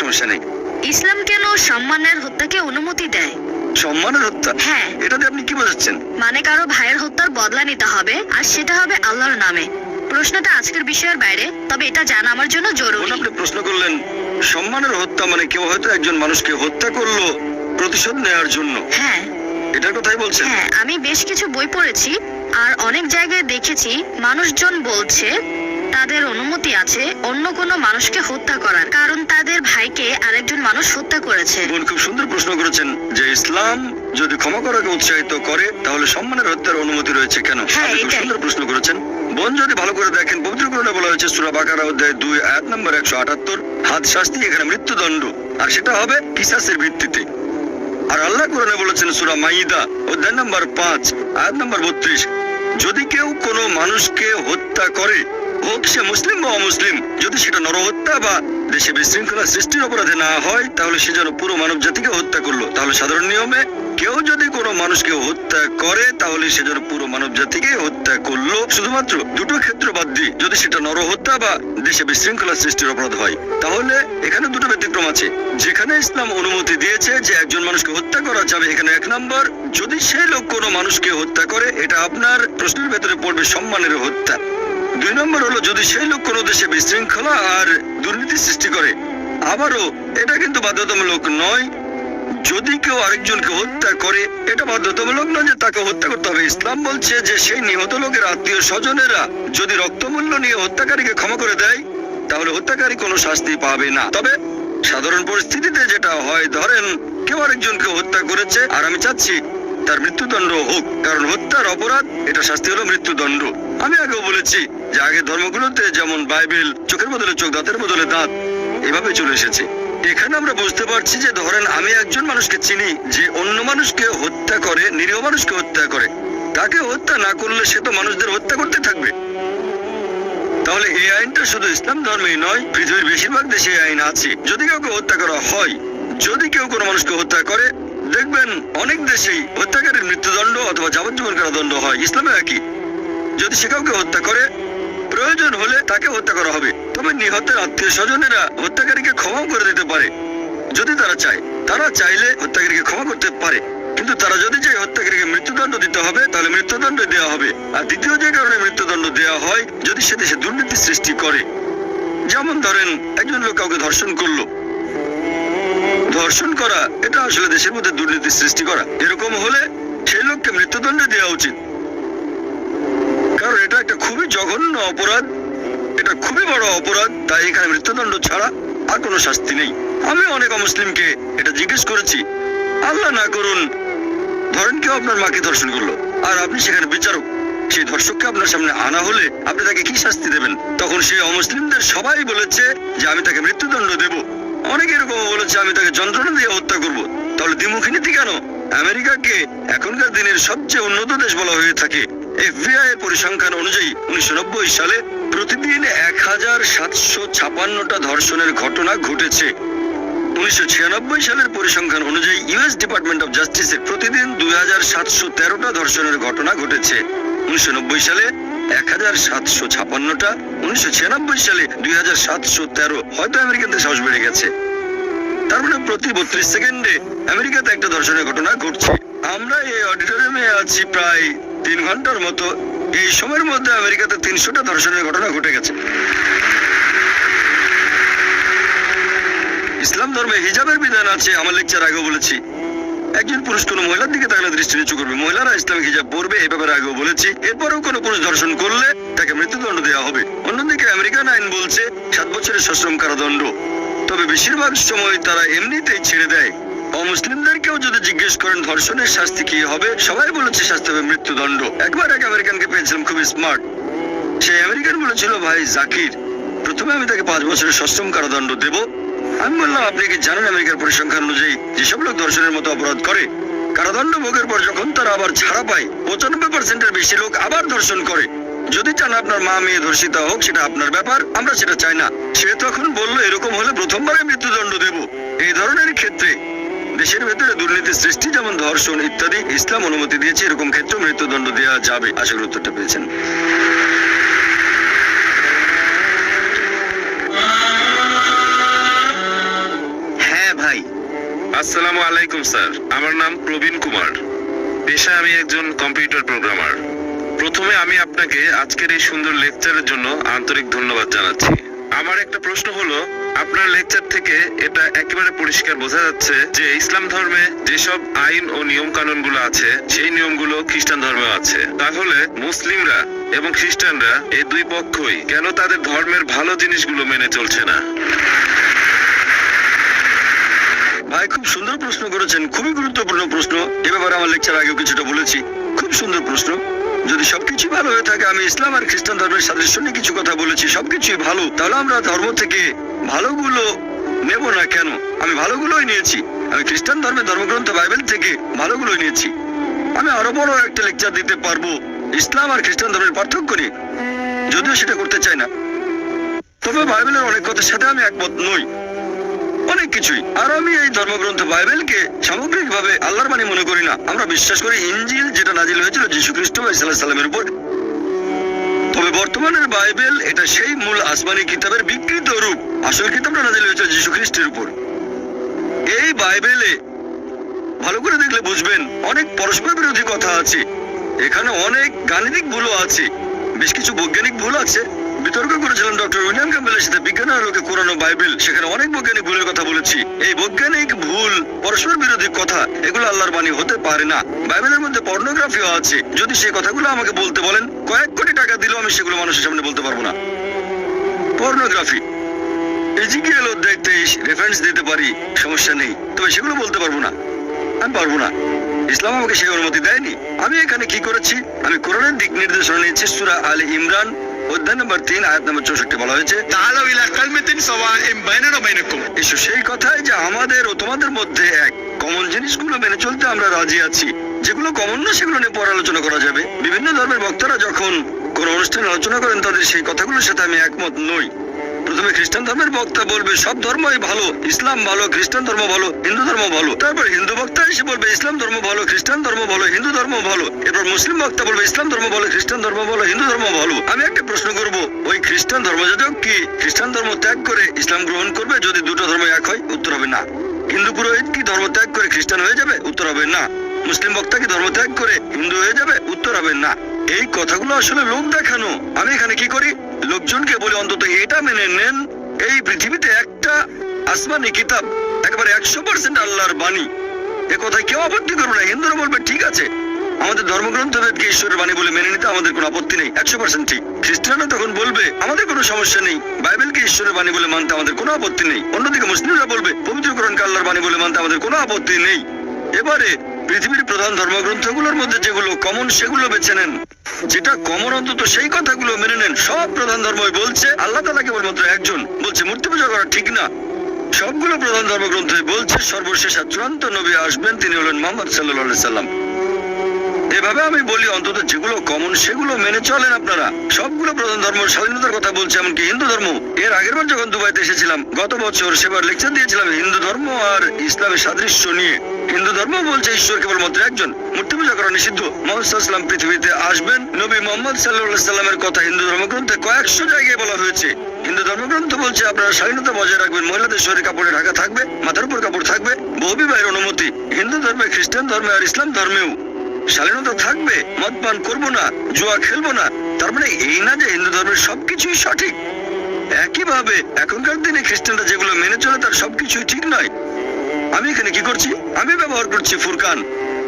সমস্যা নেই। ইসলাম কেন সম্মানের হত্যাকে অনুমতি দেয়? সম্মানের হত্যা? হ্যাঁ। এটাতে আপনি কি বোঝাচ্ছেন? মানে কারো ভাইয়ের হত্যার বদলা নিতে হবে, আর সেটা হবে আল্লাহর নামে। প্রশ্নটা আজকের বিষয়ের বাইরে, তবে এটা জানা আমার জন্য জরুরি। আপনি প্রশ্ন করলেন সম্মানের হত্যা মানে কেউ হয়তো একজন মানুষকে হত্যা করলো প্রতিশোধ নেওয়ার জন্য, হ্যাঁ এটার কথাই বলছেন? হ্যাঁ, আমি বেশ কিছু বই পড়েছি আর অনেক জায়গায় দেখেছি মানুষজন বলছে তাদের অনুমতি আছে অন্য কোনো মানুষকে হত্যা করার, কারণ তাদের ভাইকে আরেকজন মানুষ হত্যা করেছে। বোন খুব সুন্দর প্রশ্ন করেছেন যে ইসলাম যদি ক্ষমা করাকে উৎসাহিত করে তাহলে সম্মানের হত্যার অনুমতি রয়েছে কেন? হ্যাঁ, আপনি খুব এটাই। সুন্দর প্রশ্ন করেছেন। বোন যদি ভালো করে দেখেন, পবিত্র কোরআনে বলা হয়েছে সূরা বাকারা অধ্যায় 2 আয়াত নম্বর 178, হাদ শাস্তি, এখানে মৃত্যুদণ্ড, আর সেটা হবে কিসাসের ভিত্তিতে। আর আল্লাহ কোরআনে বলেছেন সূরা মাইদা অধ্যায় নম্বর 5 আয়াত নম্বর 32, যদি কেউ কোনো মানুষকে হত্যা করে, হোক সে মুসলিম বা অমুসলিম, যদি সেটা নরহত্যা বা দেশে বিশৃঙ্খলা সৃষ্টির অপরাধে না হয়, তাহলে সে যেন পুরো মানব জাতিকে হত্যা করলো। তাহলে সাধারণ নিয়মে কেউ যদি কোনো মানুষকে হত্যা করে তাহলে সে যেন পুরো মানব জাতিকে হত্যা করলো, শুধুমাত্র দুটো ক্ষেত্র বাদ দিয়ে, যদি সেটা নরহত্যা বা দেশে বিশৃঙ্খলা সৃষ্টির অপরাধ হয়। তাহলে এখানে দুটো ব্যতিক্রম আছে। যেখানে ইসলাম অনুমতি দিয়েছে যে একজন মানুষকে হত্যা করা যাবে, এখানে 1 নম্বর, যদি সেই লোক কোনো মানুষকে হত্যা করে, এটা আপনার প্রশ্নের ভেতরে পড়বে সম্মানের হত্যা। 2 নম্বর হলো যদি সেই লোক কোনো দেশে বিশৃঙ্খলা আর দুর্নীতি সৃষ্টি করে। আবারও এটা কিন্তু বাধ্যতামূলক নয়। যদি কেউ আরেকজনকে হত্যা করে, এটা বাধ্যতামূলক নয় যে তাকে হত্যা করতে হবে। ইসলাম বলছে যে সেই নিহত লোকের আত্মীয় স্বজনেরা যদি রক্তমূল্য নিয়ে হত্যাকারীকে ক্ষমা করে দেয় তাহলে হত্যাকারী কোনো শাস্তি পাবে না। তবে সাধারণ পরিস্থিতিতে যেটা হয়, ধরেন কেউ আরেকজনকে হত্যা করেছে আর আমি চাচ্ছি তার মৃত্যুদণ্ড হোক, কারণ হত্যার অপরাধ, এটা শাস্তি হলো মৃত্যুদণ্ড। আমি আগেও বলেছি যে আগের ধর্মগুলোতে যেমন বাইবেল চোখের বদলে চোখ, দাঁতের বদলে দাঁত, এভাবে চলে এসেছে। এখানে আমরা বুঝতে পারছি যে ধরেন আমি একজন মানুষকে চিনি যে অন্য মানুষকে হত্যা করে, নিরীহ মানুষকে হত্যা করে, তাকে হত্যা না করলে সে তো মানুষদের হত্যা করতে থাকবে। তাহলে এই আইনটা শুধু ইসলাম ধর্মেই নয়, পৃথিবীর বেশিরভাগ দেশে এই আইন আছে। যদি কাউকে হত্যা করা হয়, যদি কেউ কোনো মানুষকে হত্যা করে, দেখবেন অনেক দেশেই হত্যাকারীর মৃত্যুদণ্ড অথবা যাবজ্জীবন কারাদণ্ড হয়। ইসলামে একই, যদি সে কাউকে হত্যা করে, প্রয়োজন হলে তাকে হত্যা করা হবে। তবে নিহতের আত্মীয় স্বজনেরা হত্যাকারীকে ক্ষমা করে দিতে পারে যদি তারা চায়। তারা চাইলে হত্যাকারীকে ক্ষমা করতে পারে, কিন্তু তারা যদি চায় হত্যাকারীকে মৃত্যুদণ্ড দিতে হবে তাহলে মৃত্যুদণ্ড দেওয়া হবে। আর দ্বিতীয় যে কারণে মৃত্যুদণ্ড দেওয়া হয়, যদি সে দেশে দুর্নীতি সৃষ্টি করে। যেমন ধরেন একজন লোক কাউকে ধর্ষণ করলো, ধর্ষণ করা এটা আসলে দেশের মধ্যে দুর্নীতি সৃষ্টি করা। এরকম হলে সেই লোককে মৃত্যুদণ্ড দেওয়া উচিত, কারণ এটা একটা খুবই জঘন্য অপরাধ, এটা খুবই বড় অপরাধ। তাই এখানে মৃত্যুদণ্ড ছাড়া আর কোনো শাস্তি নেই। আমি অনেক অমুসলিমকে এটা জিজ্ঞেস করেছি, আল্লাহ না করুন ধরেন কেউ আপনার মাকে ধর্ষণ করলো আর আপনি সেখানে বিচারক, সেই ধর্ষককে আপনার সামনে আনা হলে আপনি তাকে কি শাস্তি দেবেন? তখন সেই অমুসলিমদের সবাই বলেছে যে আমি তাকে মৃত্যুদণ্ড দেব। অনেকে এরকম বলেছে আমি তাকে যন্ত্রণা দিয়ে হত্যা করব। তাহলে দ্বিমুখী নীতি কেন? আমেরিকাকে এখনকার দিনের সবচেয়ে উন্নত দেশ বলা হয়ে থাকে। FBI এর পরিসংখ্যান অনুযায়ী 1990 সালে প্রতিদিন 1756টা ধর্ষণের ঘটনা ঘটেছে। 1996 সালের পরিসংখ্যান অনুযায়ী US ডিপার্টমেন্ট অফ জাস্টিসের প্রতিদিন 2713টা ধর্ষণের ঘটনা ঘটেছে। 1990 সালে 1756টা, 1996 সালে 2713। হয়তো আমেরিকানদের সাহস বেড়ে গেছে। তার মানে প্রতি 32 সেকেন্ডে আমেরিকাতে একটা ধর্ষণের ঘটনা ঘটছে। আমরা এই অডিটোরিয়ামে আছি প্রায় 3 ঘন্টার মতো। এই সময়ের মধ্যে আমেরিকাতে 300টা ধর্ষণের ঘটনা ঘটে গেছে। ইসলাম ধর্মে হিজাবের বিধান আছে, আমার লেকচার আগেও বলেছি। একজন পুরুষ কোনো মহিলার দিকে তাকালে দৃষ্টি নিচু করবে, মহিলারা ইসলামিক হিজাব পরবে, এই ব্যাপারে আগেও বলেছি। এরপরেও কোনো পুরুষ ধর্ষণ করলে তাকে মৃত্যুদণ্ড দেওয়া হবে। অন্যদিকে আমেরিকান আইন বলছে 7 বছরের সশ্রম কারাদণ্ড। তবে বেশিরভাগ সময় তারা এমনিতেই ছেড়ে দেয়। অমুসলিমদেরকেও যদি জিজ্ঞেস করেন ধর্ষণের শাস্তি কি হবে, সবাই বলেছে শাস্তি হবে মৃত্যুদণ্ড। একবার এক আমেরিকানকে পেয়েছিলাম, খুবই স্মার্ট। সেই আমেরিকান বলেছিল, ভাই জাকির, প্রথমে আমি তাকে 5 বছরের সশ্রম কারাদণ্ড দেব। আমি বললাম, আপনি কি জানেন আমেরিকার পরিসংখ্যান অনুযায়ী যেসব লোক ধর্ষণের মতো অপরাধ করে, কারাদণ্ড ভোগের পর যখন তারা আবার ছাড়া পায়, 95%-এর বেশি লোক আবার ধর্ষণ করে। যদি চান আপনার মা মেয়ে ধর্ষিতা হোক, সেটা আপনার ব্যাপার, আমরা সেটা চাই না। সে তখন বলল, এরকম হলে প্রথমবারে মৃত্যুদণ্ড দেব। এই ধরনের ক্ষেত্রে দেশের ভেতরে দুর্নীতি সৃষ্টি, যেমন ধর্ষণ ইত্যাদি, ইসলাম অনুমতি দিয়েছে। এরকম ক্ষেত্রে মৃত্যুদণ্ড দেওয়া যাবে। আশা করি উত্তরটা পেয়েছেন। আসসালামু আলাইকুম স্যার, আমার নাম প্রবীণ কুমার। পেশায় আমি একজন কম্পিউটার প্রোগ্রামার। প্রথমে আমি আপনাকে আজকের এই সুন্দর লেকচারের জন্য আন্তরিক ধন্যবাদ জানাচ্ছি। আমার একটা প্রশ্ন হলো, আপনার লেকচার থেকে এটা একেবারে পরিষ্কার বোঝা যাচ্ছে যে ইসলাম ধর্মে যেসব আইন ও নিয়ম কানুন গুলো আছে সেই নিয়মগুলো খ্রিস্টান ধর্মেও আছে। তাহলে মুসলিমরা এবং খ্রিস্টানরা এই দুই পক্ষই কেন তাদের ধর্মের ভালো জিনিসগুলো মেনে চলছে না? ভাই খুব সুন্দর প্রশ্ন করেছেন, খুবই গুরুত্বপূর্ণ প্রশ্ন। এ ব্যাপারে আমার লেকচার আগেও কিছুটা বলেছি। খুব সুন্দর প্রশ্ন। যদি সবকিছু ভালো হয়ে থাকে, আমি ইসলাম আর খ্রিস্টান ধর্মের সাদৃশ্য নিয়ে কিছু কথা বলেছি, সবকিছুই ভালো, তাহলে আমরা ধর্ম থেকে ভালোগুলো নেব না কেন? আমি ভালোগুলোই নিয়েছি। আমি খ্রিস্টান ধর্মের ধর্মগ্রন্থ বাইবেল থেকে ভালোগুলোই নিয়েছি। আমি আরো বড় একটা লেকচার দিতে পারবো ইসলাম আর খ্রিস্টান ধর্মের পার্থক্য নিয়ে, যদিও সেটা করতে চাই না। তবে বাইবেলের অনেক কথার সাথে আমি একমত নই, অনেক কিছুই। আর আমি এই ধর্মগ্রন্থ বাইবেলকে সামগ্রিকভাবে আল্লাহর বাণী মনে করি না। আমরা বিশ্বাস করি ইনজিল, যেটা নাজিল হয়েছিল যীশু খ্রিস্ট সাল্লাল্লাহু সাল্লামের উপর। তবে বর্তমানের বাইবেল এটা সেই মূল আসমানি কিতাবের বিকৃত রূপ। আসল কিতাবটা নাজিল হয়েছিল যীশু খ্রিস্টের উপর। এই বাইবেলে ভালো করে দেখলে বুঝবেন অনেক পরস্পর বিরোধী কথা আছে। এখানে অনেক গাণিতিক ভুলও আছে, বেশ কিছু বৈজ্ঞানিক ভুল আছে। বিতর্ক করেছিলাম ডক্টর উইলিয়াম ক্যাম্বেলের সাথে, বিজ্ঞানের আলোকে কোরআন ও বাইবেল। সেখানে অনেক বৈজ্ঞানিক ভুলের কথা বলেছি। এই বৈজ্ঞানিক ভুল, পরস্পর বিরোধী কথা, এগুলো আল্লাহর বাণী হতে পারে না। বাইবেলের মধ্যে পর্নোগ্রাফিও আছে। যদি সেই কথাগুলো আমাকে বলতে বলেন, কয়েক কোটি টাকা দিলেও আমি সেগুলো মানুষের সামনে বলতে পারবো না। পর্নোগ্রাফি, ইজিকিয়েল অধ্যায় 23 রেফারেন্স দিতে পারি, সমস্যা নেই, তবে সেগুলো বলতে পারবো না। আমি পারবো না, ইসলাম আমাকে সেই অনুমতি দেয়নি। আমি এখানে কি করেছি, আমি কোরআনের দিক নির্দেশনা নিয়েছি। সূরা আলে ইমরান অধ্যায় নম্বর 3 আয়াত নম্বর 64 বলা হয়েছে, تعالوا إلى كلمة سواء بيننا وبينكم। এসো সেই কথায় যে আমাদের ও তোমাদের মধ্যে এক। কমন জিনিসগুলো মেনে চলতে আমরা রাজি আছি। যেগুলো কমন না সেগুলো নিয়ে পরে আলোচনা করা যাবে। বিভিন্ন ধর্মের বক্তারা যখন কোন অনুষ্ঠানে আলোচনা করেন, তাদের সেই কথাগুলোর সাথে আমি একমত নই। প্রথমে খ্রিস্টান ধর্মের বক্তা বলবে সব ধর্মই ভালো, ইসলাম ভালো, খ্রিস্টান ধর্ম ভালো, হিন্দু ধর্ম ভালো। তারপর হিন্দু বক্তা এসে বলবে ইসলাম ধর্ম ভালো, খ্রিস্টান ধর্ম ভালো, হিন্দু ধর্ম ভালো। এরপর মুসলিম বক্তা বলবে ইসলাম ধর্ম ভালো, খ্রিস্টান ধর্ম ভালো, হিন্দু ধর্ম ভালো। আমি একটা প্রশ্ন করব, ওই খ্রিস্টান ধর্মযাজক কি খ্রিস্টান ধর্ম ত্যাগ করে ইসলাম গ্রহণ করবে যদি দুটো ধর্ম এক হয়? উত্তর হবে না। হিন্দু পুরোহিত কি ধর্ম ত্যাগ করে খ্রিস্টান হয়ে যাবে? উত্তর হবে না। মুসলিম বক্তা কি ধর্ম ত্যাগ করে হিন্দু হয়ে যাবে? উত্তর হবে না। এই কথাগুলো আসলে লোক দেখানো। আমি এখানে কি করি, লোকজনকে বলি অন্তত এটা মেনে নেন, এই পৃথিবীতে একটা আসমানি কিতাব একেবারে 100% আল্লাহর বাণী। এ কথায় কেউ আপত্তি করবে না। হিন্দুরা বলবে ঠিক আছে, আমাদের ধর্মগ্রন্থ বেদকে ঈশ্বরের বাণী বলে মেনে নিতে আমাদের কোনো আপত্তি নেই, 100% ঠিক। খ্রিস্টানরা তখন বলবে আমাদের কোনো সমস্যা নেই, বাইবেলকে ঈশ্বরের বাণী বলে মানতে আমাদের কোনো আপত্তি নেই। অন্যদিকে মুসলিমরা বলবে পবিত্র কোরআনকে আল্লাহর বাণী বলে মানতে আমাদের কোনো আপত্তি নেই। এবারে পৃথিবীর প্রধান ধর্মগ্রন্থগুলোর মধ্যে যেগুলো কমন সেগুলো বেছে নেন। যেটা কমন অন্তত সেই কথাগুলো মেনে নেন। সব প্রধান ধর্মই বলছে আল্লাহ তাআলা কেবলমাত্র একজন, বলছে মূর্তি পূজা করা ঠিক না। সবগুলো প্রধান ধর্মগ্রন্থই বলছে সর্বশেষ আর চূড়ান্ত নবী আসবেন, তিনি হলেন মুহাম্মদ সাল্লাল্লাহু আলাইহি সাল্লাম। এভাবে আমি বলি অন্তত যেগুলো কমন সেগুলো মেনে চলেন আপনারা। সবগুলো প্রধান ধর্ম স্বাধীনতার কথা বলছে, এমনকি হিন্দু ধর্ম। এর আগের বার যখন দুবাইতে এসেছিলাম গত বছর, সেবার লেকচার দিয়েছিলাম হিন্দু ধর্ম আর ইসলামের সাদৃশ্য নিয়ে। হিন্দু ধর্ম বলছে ঈশ্বর কেবলমাত্র একজন, মূর্তি পূজা করা নিষিদ্ধ, মুহাম্মদ সাল্লাল্লাহু আলাইহি সাল্লাম পৃথিবীতে আসবেন। নবী মুহাম্মদ সাল্লাল্লাহু আলাইহি সাল্লামের কথা হিন্দু ধর্মগ্রন্থে কয়েকশো জায়গায় বলা হয়েছে। হিন্দু ধর্মগ্রন্থ বলছে আপনারা স্বাধীনতা বজায় রাখবেন, মহিলাদের শরীর কাপড়ে ঢাকা থাকবে, মাথার উপর কাপড় থাকবে, বহুবিবাহের অনুমতি। হিন্দু ধর্মে, খ্রিস্টান ধর্মে আর ইসলাম ধর্মেও শালীনতা থাকবে, মদ পান করবো না, জুয়া খেলবো না। তার মানে এই না যে হিন্দু ধর্মের সবকিছুই সঠিক। একইভাবে এখনকার দিনে খ্রিস্টানরা যেগুলো মেনে চলে তার সবকিছুই ঠিক নয়। আমি এখানে কি করছি, আমি ব্যবহার করছি ফুরকান।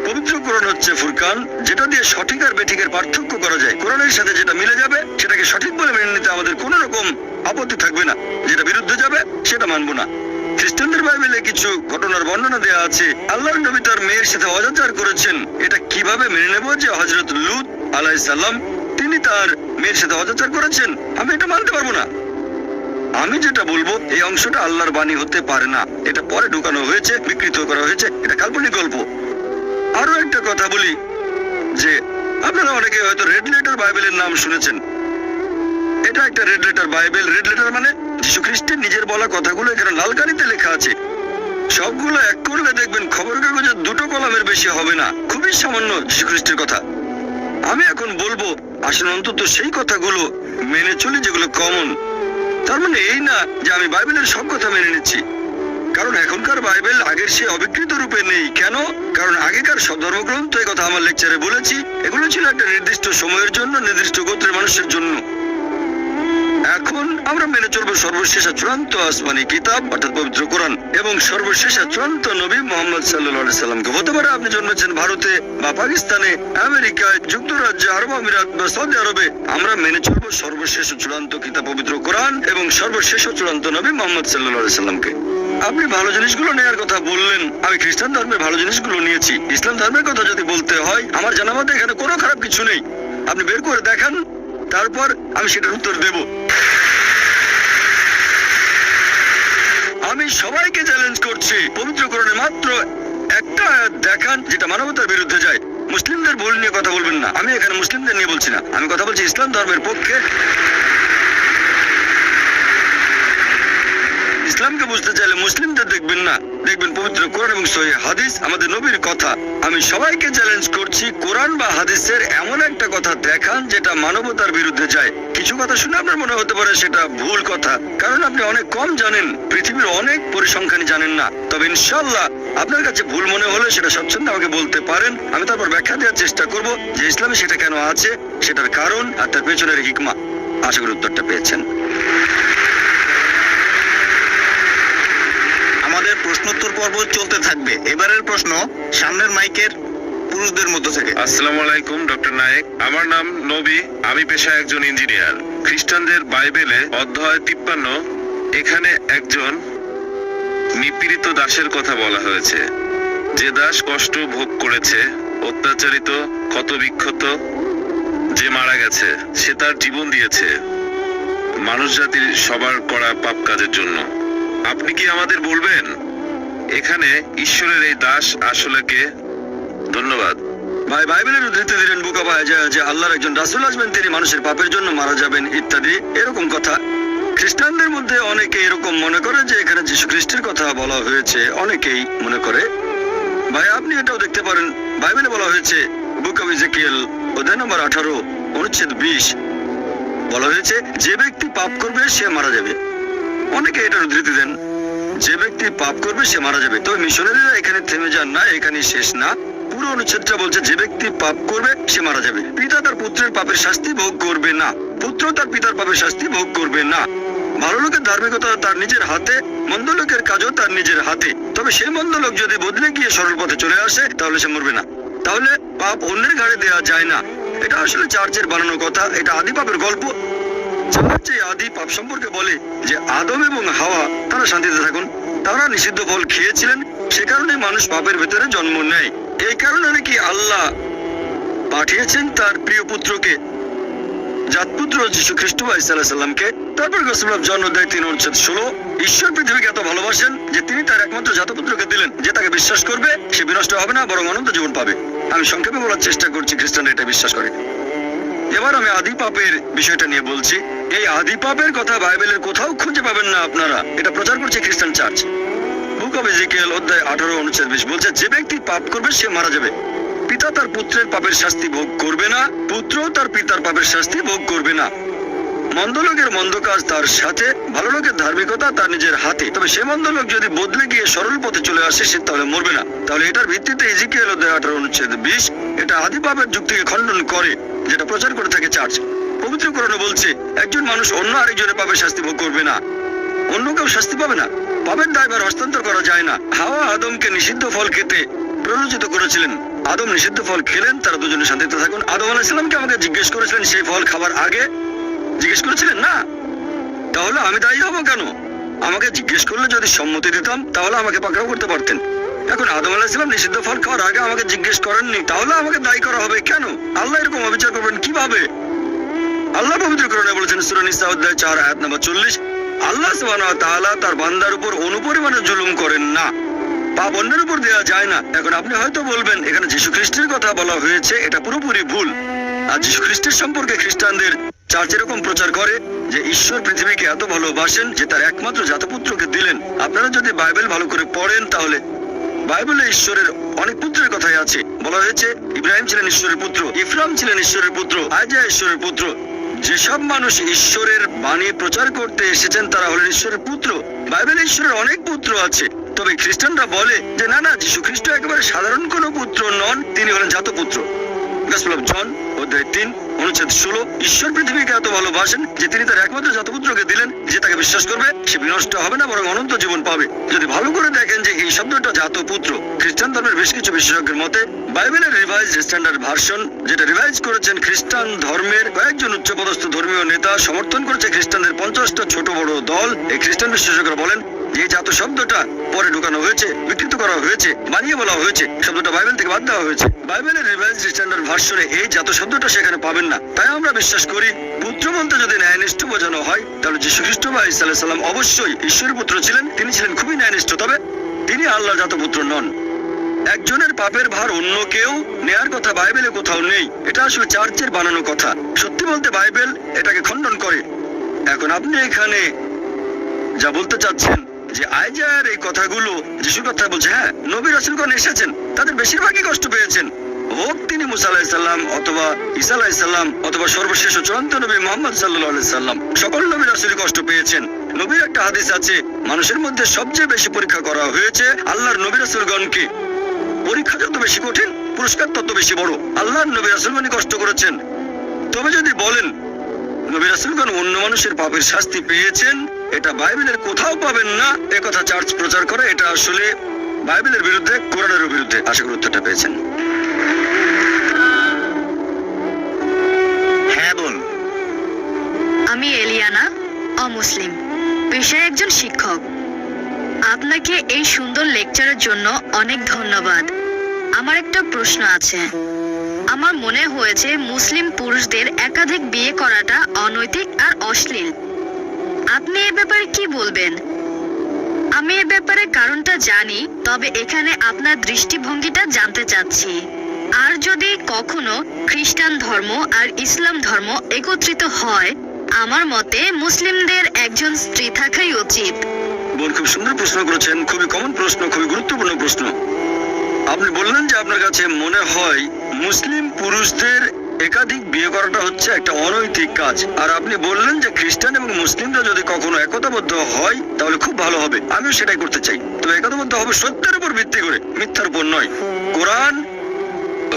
পবিত্র কোরআন হচ্ছে ফুরকান, যেটা দিয়ে সঠিক আর বেঠিকের পার্থক্য করা যায়। কোরআনের সাথে যেটা মিলে যাবে সেটাকে সঠিক বলে মেনে নিতে আমাদের কোনো রকম আপত্তি থাকবে না, যেটা বিরুদ্ধে যাবে সেটা মানবো না। খ্রিস্টানদের বাইবেলে কিছু ঘটনার বর্ণনা দেওয়া আছে। আল্লাহর নবী তার মেয়ের সাথে অজাচার করেছেন। এটা কিভাবে মেনে নেব যে হযরত লূত আলাইহিস সালাম তিনি তার মেয়ের সাথে অজাচার করেছেন? আমি এটা মানতে পারবো না। আমি যেটা বলবো এই অংশটা আল্লাহর বাণী হতে পারে না, এটা পরে ঢুকানো হয়েছে, বিকৃত করা হয়েছে, এটা কাল্পনিক গল্প। আরো একটা কথা বলি যে আপনারা অনেকে হয়তো রেড লেটার বাইবেলের নাম শুনেছেন। এটা একটা red letter Bible. Red letter মানে যীশু খ্রিস্টের নিজের বলা কথাগুলো এখানে লাল কালিতে লেখা আছে। সবগুলো এক করলে দেখবেন খবর কাগজের 2টো কলামের বেশি হবে না, খুবই সামান্য যীশু খ্রিস্টের কথা। আমি এখন বলবো আসলে অন্তত সেই কথাগুলো মেনে চলি যেগুলো কমন। তার মানে এই না যে আমি বাইবেলের সব কথা মেনে নিচ্ছি, কারণ এখনকার বাইবেল আগের সে অবিকৃত রূপে নেই। কেন? কারণ আগেকার সব ধর্মগ্রন্থ, এই কথা আমার লেকচারে বলেছি, এগুলো ছিল একটা নির্দিষ্ট সময়ের জন্য, নির্দিষ্ট গোত্রের মানুষের জন্য। এখন আমরা মেনে চলবো সর্বশেষ আর চূড়ান্ত আসমানি কিতাব অর্থাৎ পবিত্র কোরআন এবং সর্বশেষ আর চূড়ান্ত নবী মুহাম্মদ সাল্লাল্লাহু আলাইহি সাল্লামকে। হতে পারে আপনি জন্মেছেন ভারতে বা পাকিস্তানে, আমেরিকায়, যুক্তরাজ্যে, আরব আমিরাত বা সৌদি আরবে। আমরা মেনে চলবো সর্বশেষ ও চূড়ান্ত কিতাব পবিত্র কোরআন এবং সর্বশেষ ও চূড়ান্ত নবী মুহাম্মদ সাল্লাল্লাহু আলাইহি সাল্লামকে। আপনি ভালো জিনিসগুলো নেওয়ার কথা বললেন, আমি খ্রিস্টান ধর্মের ভালো জিনিসগুলো নিয়েছি। ইসলাম ধর্মের কথা যদি বলতে হয়, আমার জানা মতে এখানে কোনো খারাপ কিছু নেই। আপনি বের করে দেখান, তারপর আমি সেটার উত্তর দেব। আমি সবাইকে চ্যালেঞ্জ করছি, পবিত্র কোরআনে মাত্র একটা আয়াত দেখান যেটা মানবতার বিরুদ্ধে যায়। মুসলিমদের ভুল নিয়ে কথা বলবেন না, আমি এখানে মুসলিমদের নিয়ে বলছি না, আমি কথা বলছি ইসলাম ধর্মের পক্ষে। ইসলামকে বুঝতে চাইলে মুসলিমদের দেখবেন না, দেখবেন পবিত্র কোরআন এবং সহিহ হাদিস, আমাদের নবীর কথা। আমি সবাইকে চ্যালেঞ্জ করছি, কোরআন বা হাদিসের এমন একটা কথা দেখান যেটা মানবতার বিরুদ্ধে যায়। কিছু কথা শুনে আপনার মনে হতে পারে সেটা ভুল কথা, কারণ আপনি অনেক কম জানেন, পৃথিবীর অনেক পরিসংখ্যানই জানেন না। তবে ইনশাআল্লাহ আপনার কাছে ভুল মনে হলে সেটা স্বচ্ছন্দে আমাকে বলতে পারেন, আমি তারপর ব্যাখ্যা দেওয়ার চেষ্টা করব যে ইসলামে সেটা কেন আছে, সেটার কারণ আর তার পেছনের হিকমা। আশা করি উত্তরটা পেয়েছেন। আমাদের প্রশ্নোত্তর পর্ব চলতে থাকবে। এবারের প্রশ্ন সামনের মাইকের পুরুষদের মধ্য থেকে। আসসালামু আলাইকুম ডক্টর নায়েক, আমার নাম নবী, আমি পেশায় একজন ইঞ্জিনিয়ার। খ্রিস্টানদের বাইবেলে অধ্যায় 53 এখানে একজন নিপীড়িত দাসের কথা বলা হয়েছে, যে দাস কষ্ট ভোগ করেছে, অত্যাচারিত, ক্ষতবিক্ষত, যে মারা গেছে, সে তার জীবন দিয়েছে মানুষ জাতির সবার করা পাপ কাজের জন্য। আপনি কি আমাদের বলবেন এখানে ঈশ্বরের এই দাস আসলে কে? ধন্যবাদ। ভাই বাইবেলের উদ্ধৃতি দিলেন বুক অফ আইজায়া যে আল্লাহর একজন রাসূল আসবেন, তিনি মানুষের পাপের জন্য মারা যাবেন ইত্যাদি এরকম কথা। খ্রিস্টানদের মধ্যে অনেকে এরকম মনে করে যে এখানে যীশু খ্রিস্টের কথা বলা হয়েছে, অনেকেই মনে করে। ভাই আপনি এটাও দেখতে পারেন, বাইবেলে বলা হয়েছে বুক অফ ইজেকিয়েল অধ্যায় নম্বর 18 অনুচ্ছেদ 20 বলা হয়েছে যে ব্যক্তি পাপ করবে সে মারা যাবে। অনেকে এটার উদ্ধৃতি দেন, যে ব্যক্তি পাপ করবে সে মারা যাবে। তবে মিশনারিরা এখানে থেমে যান না, এখানে শেষ না। পুরো অনুচ্ছেদটা বলছে যে ব্যক্তি পাপ করবে সে মারা যাবে। পিতা তার পুত্রের পাপের শাস্তি ভোগ করবে না, পুত্র তার পিতার পাপের শাস্তি ভোগ করবে না। ভালো লোকের ধার্মিকতা তার নিজের হাতে, মন্দ লোকের কাজও তার নিজের হাতে। তবে সেই মন্দ লোক যদি বদলে গিয়ে সরল পথে চলে আসে তাহলে সে মরবে না। তাহলে পাপ অন্যের ঘাড়ে দেওয়া যায় না। এটা আসলে চার্চের বানানো কথা, এটা আদি পাপের গল্প। চার্চ এই আদি পাপ সম্পর্কে বলে যে আদম এবং হাওয়া তারা শান্তিতে থাকুন, তারা নিষিদ্ধ ফল খেয়েছিলেন, সে কারণে মানুষ পাপের ভেতরে জন্ম নেয়। এই কারণে নাকি আল্লাহ পাঠিয়েছেন তার প্রিয় পুত্রকে, জাতপুত্র যীশু খ্রিস্ট আলাইহিস সালামকে। তারপর গসপেল অফ জন অধ্যায় 3 অনুচ্ছেদ 16, ঈশ্বর পৃথিবীকে এত ভালোবাসেন যে তিনি তার একমাত্র জাতপুত্রকে দিলেন, যে তাকে বিশ্বাস করবে সে বিনষ্ট হবে না বরং অনন্ত জীবন পাবে। আমি সংক্ষেপে বলার চেষ্টা করছি, খ্রিস্টানরা এটা বিশ্বাস করে। এবার আমি আদি পাপের বিষয়টা নিয়ে বলছি। এই আদি পাপের কথা বাইবেলের কোথাও খুঁজে পাবেন না আপনারা, এটা প্রচার করছে খ্রিস্টান চার্চ। বুক অফ ইজেকিয়েল অধ্যায় 18 অনুচ্ছেদ 20 বলছে যে ব্যক্তি পাপ করবে সে মারা যাবে। পিতা তার পুত্রের পাপের শাস্তি ভোগ করবে না, পুত্র তার পিতার পাপের শাস্তি ভোগ করবে না। মন্দ লোকের মন্দ কাজ তার সাথে, ভালো লোকের ধার্মিকতা তার নিজের হাতে। তবে সে মন্দ লোক যদি বদলে গিয়ে সরল পথে চলে আসে সে তাহলে মরবে না। তাহলে এটার ভিত্তিতে ইজেকিয়েল অধ্যায় 18 অনুচ্ছেদ 20 এটা আদি পাপের যুক্তিকে খণ্ডন করে, যেটা প্রচার করে থাকে চার্চ। পবিত্র কোরআনে বলছে একজন মানুষ অন্য আরেকজনের পাপের শাস্তি ভোগ করবে না, অন্য কেউ শাস্তি পাবে না। পাপের দায়ভার হস্তান্তর করা যায় না। হাওয়া আদমকে নিষিদ্ধ ফল খেতে প্ররোচিত করেছিলেন, আদম নিষিদ্ধ ফল খেলেন, তারা দুজনে শান্তিতে থাকুন। আদম আলাইহিস সালামকে আমাকে জিজ্ঞেস করেছিলেন সেই ফল খাবার আগে, জিজ্ঞেস করেছিলেন না? তাহলে আমি দায়ী হব কেন? আমাকে জিজ্ঞেস করলে যদি সম্মতি দিতাম তাহলে আমাকে পাকড়াও করতে পারতেন। এখন আদম আলাইহিস সালাম নিষিদ্ধ ফল খাওয়ার আগে আমাকে জিজ্ঞেস করেননি, তাহলে আমাকে দায়ী করা হবে কেন? আল্লাহ এরকম অবিচার করবেন কিভাবে? আল্লাহ পবিত্র কোরআনে বলেছেন সূরা নিসা অধ্যায় 4 আয়াত নম্বর 40, আল্লাহ সুবহানাহু ওয়া তাআলা তার বান্দার উপর অনুপরিমাণে জুলুম করেন না, পাপ অন্যের উপর দেওয়া যায় না। এখন আপনি হয়তো বলবেন এখানে যীশু খ্রিস্টের কথা বলা হয়েছে, এটা পুরোপুরি ভুল। আর যীশু খ্রিস্টের সম্পর্কে খ্রিস্টানদের চার্চ এরকম প্রচার করে যে ঈশ্বর পৃথিবীকে এত ভালোবাসেন যে তার একমাত্র জাতপুত্রকে দিলেন। আপনারা যদি বাইবেল ভালো করে পড়েন তাহলে বাইবেলে ঈশ্বরের অনেক পুত্রের কথাই আছে। বলা হয়েছে ইব্রাহিম ছিলেন ঈশ্বরের পুত্র, ইফরাম ছিলেন ঈশ্বরের পুত্র, আইজায়া ঈশ্বরের পুত্র। যেসব মানুষ ঈশ্বরের বাণী প্রচার করতে এসেছেন তারা হলেন ঈশ্বরের পুত্র। বাইবেলে ঈশ্বরের অনেক পুত্র আছে, তবে খ্রিস্টানরা বলে যে না না, যীশু খ্রিস্ট একেবারে সাধারণ কোনো পুত্র নন, তিনি হলেন জাতপুত্র। গসপেল অফ জন অধ্যায় 3 অনুচ্ছেদ 16, ঈশ্বর পৃথিবীকে এত ভালোবাসেন যে তিনি তার একমাত্র জাতপুত্রকে দিলেন, যে তাকে বিশ্বাস করবে সে বিনষ্ট হবে না বরং অনন্ত জীবন পাবে। যদি ভালো করে দেখেন যে এই শব্দটা জাতপুত্র, খ্রিস্টান ধর্মের বেশ কিছু বিশেষজ্ঞের মতে বাইবেলের রিভাইজ স্ট্যান্ডার্ড ভার্সন, যেটা রিভাইজ করেছেন খ্রিস্টান ধর্মের কয়েকজন উচ্চপদস্থ ধর্মীয় নেতা, সমর্থন করেছে খ্রিস্টানদের 50টা ছোট বড় দল। এই খ্রিস্টান বিশেষজ্ঞরা বলেন যে জাত শব্দটা পরে ঢুকানো হয়েছে, বিকৃত করা হয়েছে, বানিয়ে বলা হয়েছে, শব্দটা বাইবেল থেকে বাদ দেওয়া হয়েছে। বাইবেলের রিভাইজ স্ট্যান্ডার্ড ভার্সনে এই জাত শব্দটা সেখানে পাবেন না। তাই আমরা বিশ্বাস করি পুত্র বলতে যদি ন্যায়নিষ্ঠ বোঝানো হয় তাহলে যীশু খ্রিস্ট বা ঈসা আলাইহিস সালাম অবশ্যই ঈশ্বরের পুত্র ছিলেন, তিনি ছিলেন খুবই ন্যায়নিষ্ঠ, তবে তিনি আল্লাহর জাতপুত্র নন। একজনের পাপের ভার অন্য কেউ নেয়ার কথা বাইবেলে কোথাও নেই, এটা আসলে চার্চের বানানো কথা। সত্যি বলতে বাইবেল এটাকে খণ্ডন করে। এখন আপনি এখানে যা বলতে চাচ্ছেন যে আইজার এই কথাগুলো যিশুর কথা বলছে, হ্যাঁ, নবী রাসূলগণ এসেছেন, তাদের বেশিরভাগই কষ্ট পেয়েছেন, হোক তিনি মুসা আলাইহিস সালাম অথবা ঈসা আলাইহিস সালাম অথবা সর্বশেষ ও চূড়ান্ত নবী মুহাম্মদ সাল্লাল্লাহু আলাইহি সাল্লাম, সকল নবী রাসূলই কষ্ট পেয়েছেন। নবীর একটা হাদিস আছে, মানুষের মধ্যে সবচেয়ে বেশি পরীক্ষা করা হয়েছে আল্লাহর নবী রাসূলগণকে। পরীক্ষা যত বেশি কঠিন, পুরস্কার তত বেশি বড়। আল্লাহর নবী রাসূলগণই কষ্ট করেছেন। তবে যদি বলেন নবী রাসূলগণ অন্য মানুষের পাপের শাস্তি পেয়েছেন, এটা বাইবেলের কোথাও পাবেন না, একথা চার্চ প্রচার করে, এটা আসলে বাইবেলের বিরুদ্ধে, কোরআনের বিরুদ্ধে। আশা করি উত্তরটা পেয়েছেন। হ্যাঁ বোন। আমি এলিয়ানা, অমুসলিম, পেশায় একজন শিক্ষক। আপনাকে এই সুন্দর লেকচারের জন্য অনেক ধন্যবাদ। আমার একটা প্রশ্ন আছে। আমার মনে হয়েছে মুসলিম পুরুষদের একাধিক বিয়ে করাটা অনৈতিক আর অশ্লীল। আপনি এ ব্যাপারে কি বলবেন? আমি এ ব্যাপারে কারণটা জানি, তবে এখানে আপনার দৃষ্টিভঙ্গিটা জানতে চাচ্ছি। আর যদি কখনো খ্রিস্টান ধর্ম আর ইসলাম ধর্ম একত্রিত হয়, আমার মতে মুসলিমদের একজন স্ত্রী থাকাই উচিত। বোন, খুব সুন্দর প্রশ্ন করেছেন, খুবই কমন প্রশ্ন, খুবই গুরুত্বপূর্ণ প্রশ্ন। আপনি বললেন যে আপনার কাছে মনে হয় মুসলিম পুরুষদের একাধিক বিয়ে করাটা হচ্ছে একটা অনৈতিক কাজ, আর আপনি বললেন যে খ্রিস্টান এবং মুসলিমরা যদি কখনো একতাবদ্ধ হয় তাহলে খুব ভালো হবে। আমিও সেটাই করতে চাই, তবে একতাবদ্ধ হবে সত্যের উপর ভিত্তি করে, মিথ্যার উপর নয়। কোরআন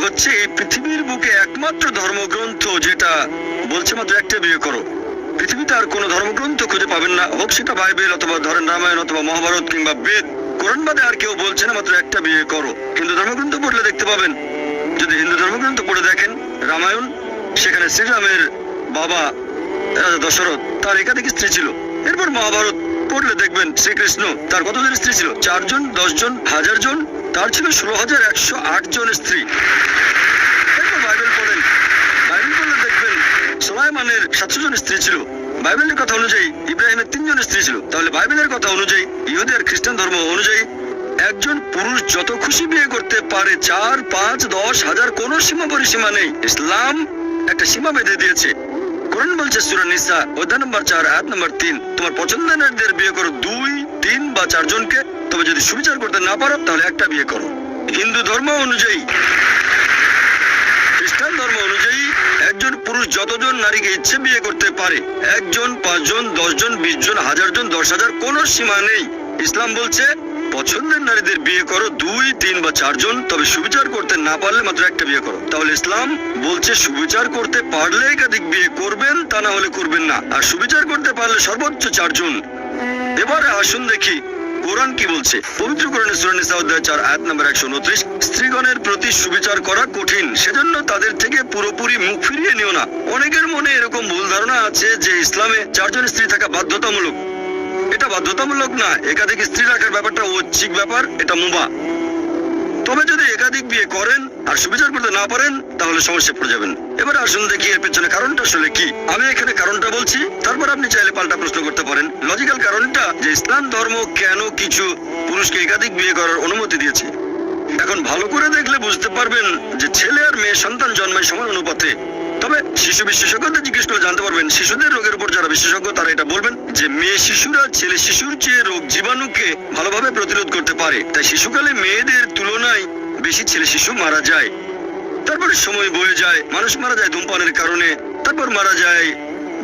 হচ্ছে এই পৃথিবীর বুকে একমাত্র ধর্মগ্রন্থ যেটা বলছে মাত্র একটা বিয়ে করো। পৃথিবীতে আর কোনো ধর্মগ্রন্থ খুঁজে পাবেন না, হোক সেটা বাইবেল অথবা ধরেন রামায়ণ অথবা মহাভারত কিংবা বেদ, কোরআন বাদে আর কেউ বলছে না মাত্র একটা বিয়ে করো। হিন্দু ধর্মগ্রন্থ পড়লে দেখতে পাবেন, যদি হিন্দু ধর্মগ্রন্থ পড়ে দেখেন রামায়ণ, সেখানে শ্রীরামের বাবা রাজা দশরথ, তার একাধিক স্ত্রী ছিল। এরপর মহাভারত পড়লে দেখবেন শ্রীকৃষ্ণ, তার কতজন স্ত্রী ছিল? 4 জন, 10 জন, 1000 জন, তার ছিল 16,108 জন স্ত্রী। এরপর বাইবেল পড়েন, বাইবেল পড়লে দেখবেন সুলাইমানের 700 জন স্ত্রী ছিল। বাইবেলের কথা অনুযায়ী ইব্রাহিমের 3 জন স্ত্রী ছিল। তাহলে বাইবেলের কথা অনুযায়ী, ইহুদি আর খ্রিস্টান ধর্ম অনুযায়ী একজন পুরুষ যত খুশি বিয়ে করতে পারে, 4, 5, 10, 1000, কোনো সীমা পরিসীমা নেই। ইসলাম একটা সীমা বেঁধে দিয়েছে। কোরআন বলছে সূরা নিসা অধ্যায় নম্বর 4 আয়াত নম্বর 3, তোমার পছন্দের নারীদের বিয়ে করো 2, 3 বা 4 জনকে, তবে যদি সুবিচার করতে না পারো তাহলে একটা বিয়ে করো। হিন্দু ধর্ম অনুযায়ী, খ্রিস্টান ধর্ম অনুযায়ী একজন পুরুষ যতজন নারীকে ইচ্ছে বিয়ে করতে পারে, 1 জন, 5 জন, 10 জন, 20 জন, 1000 জন, 10,000, কোনো সীমা নেই। ইসলাম বলছে পছন্দের নারীদের বিয়ে করো 2, 3 বা 4 জন, তবে সুবিচার করতে না পারলে মাত্র একটা বিয়ে করো। তাহলে ইসলাম বলছে সুবিচার করতে পারলে একাধিক বিয়ে করবেন, তা না হলে করবেন না, আর সুবিচার করতে পারলে সর্বোচ্চ 4 জন। এবারে আসুন দেখি কোরআন কি বলছে। পবিত্র কোরআনে সূরা নিসা অধ্যায় 4 আয়াত নম্বর 129, স্ত্রীগণের প্রতি সুবিচার করা কঠিন, সেজন্য তাদের থেকে পুরোপুরি মুখ ফিরিয়ে নিও না। অনেকের মনে এরকম ভুল ধারণা আছে যে ইসলামে 4 জন স্ত্রী থাকা বাধ্যতামূলক। এটা বাধ্যতামূলক না, একাধিক স্ত্রী রাখার ব্যাপারটা ঐচ্ছিক ব্যাপার, এটা মুবাহ। তবে যদি একাধিক বিয়ে করেন আর সুবিচার করতে না পারেন তাহলে সমস্যা পড়ে যাবেন। এবার আসুন দেখি এর পেছনে কারণটা আসলে কি। আমি এখানে কারণটা বলছি, তারপর আপনি চাইলে পাল্টা প্রশ্ন করতে পারেন। লজিক্যাল কারণটা যে ইসলাম ধর্ম কেন কিছু পুরুষকে একাধিক বিয়ে করার অনুমতি দিয়েছে। এখন ভালো করে দেখলে বুঝতে পারবেন যে ছেলে আর মেয়ে সন্তান জন্মায় সমান অনুপাতে। তবে শিশু বিশেষজ্ঞদের জিজ্ঞেস করে জানতে পারবেন, শিশুদের রোগের উপর যারা বিশেষজ্ঞ তারা এটা বলবেন যে মেয়ে শিশুরা ছেলে শিশুর চেয়ে রোগ জীবাণুকে ভালোভাবে প্রতিরোধ করতে পারে, তাই শিশুকালে মেয়েদের তুলনায় বেশি ছেলে শিশু মারা যায়। তারপরে সময় বয়ে যায়, মানুষ মারা যায় ধূমপানের কারণে, তারপর মারা যায়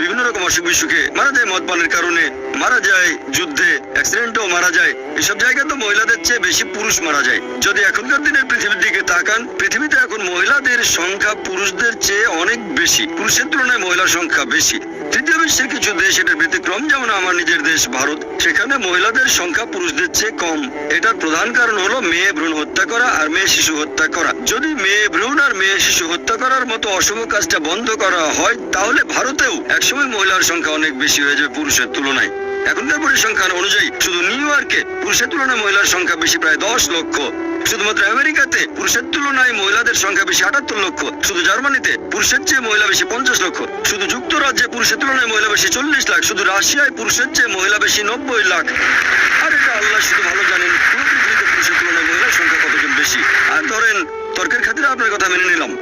বিভিন্ন রকম অসুখ বিসুখে, মারা যায় মদ পানের কারণে, মারা যায় যুদ্ধে, অ্যাক্সিডেন্টেও মারা যায়। এসব জায়গায় তো মহিলাদের চেয়ে বেশি পুরুষ মারা যায়। যদি এখনকার দিনের পৃথিবীর দিকে তাকান, পৃথিবীতে এখন মহিলাদের সংখ্যা পুরুষদের চেয়ে অনেক বেশি, পুরুষের তুলনায় মহিলার সংখ্যা বেশি। তৃতীয় বিশ্বের কিছু দেশ এটার ব্যতিক্রম, যেমন আমার নিজের দেশ ভারত, সেখানে মহিলাদের সংখ্যা পুরুষদের চেয়ে কম। এটার প্রধান কারণ হলো মেয়ে ভ্রূণ হত্যা করা আর মেয়ে শিশু হত্যা করা। যদি মেয়ে ভ্রূণ আর মেয়ে শিশু হত্যা করার মতো অশুভ কাজটা বন্ধ করা হয়, তাহলে ভারতেও একসময় মহিলার সংখ্যা অনেক বেশি হয়ে যাবে পুরুষের তুলনায়। এখনকার পরিসংখ্যান অনুযায়ী শুধু নিউ ইয়র্কে পুরুষের তুলনায় মহিলার সংখ্যা বেশি প্রায় 10 লক্ষ। শুধুমাত্র আমেরিকাতে পুরুষের তুলনায় মহিলাদের সংখ্যা বেশি 78 লক্ষ। শুধু জার্মানিতে পুরুষের চেয়ে মহিলা বেশি 50 লক্ষ। শুধু যুক্তরাজ্যে পুরুষের তুলনায় মহিলা বেশি 40 লাখ। শুধু রাশিয়ায় পুরুষের চেয়ে মহিলা বেশি 90 লাখ। আর এটা আল্লাহ শুধু ভালো জানেন পুরো পৃথিবীতে পুরুষের তুলনায় মহিলার সংখ্যা কতজন বেশি। আর ধরেন তর্কের খাতিরে আপনার কথা মেনে নিলাম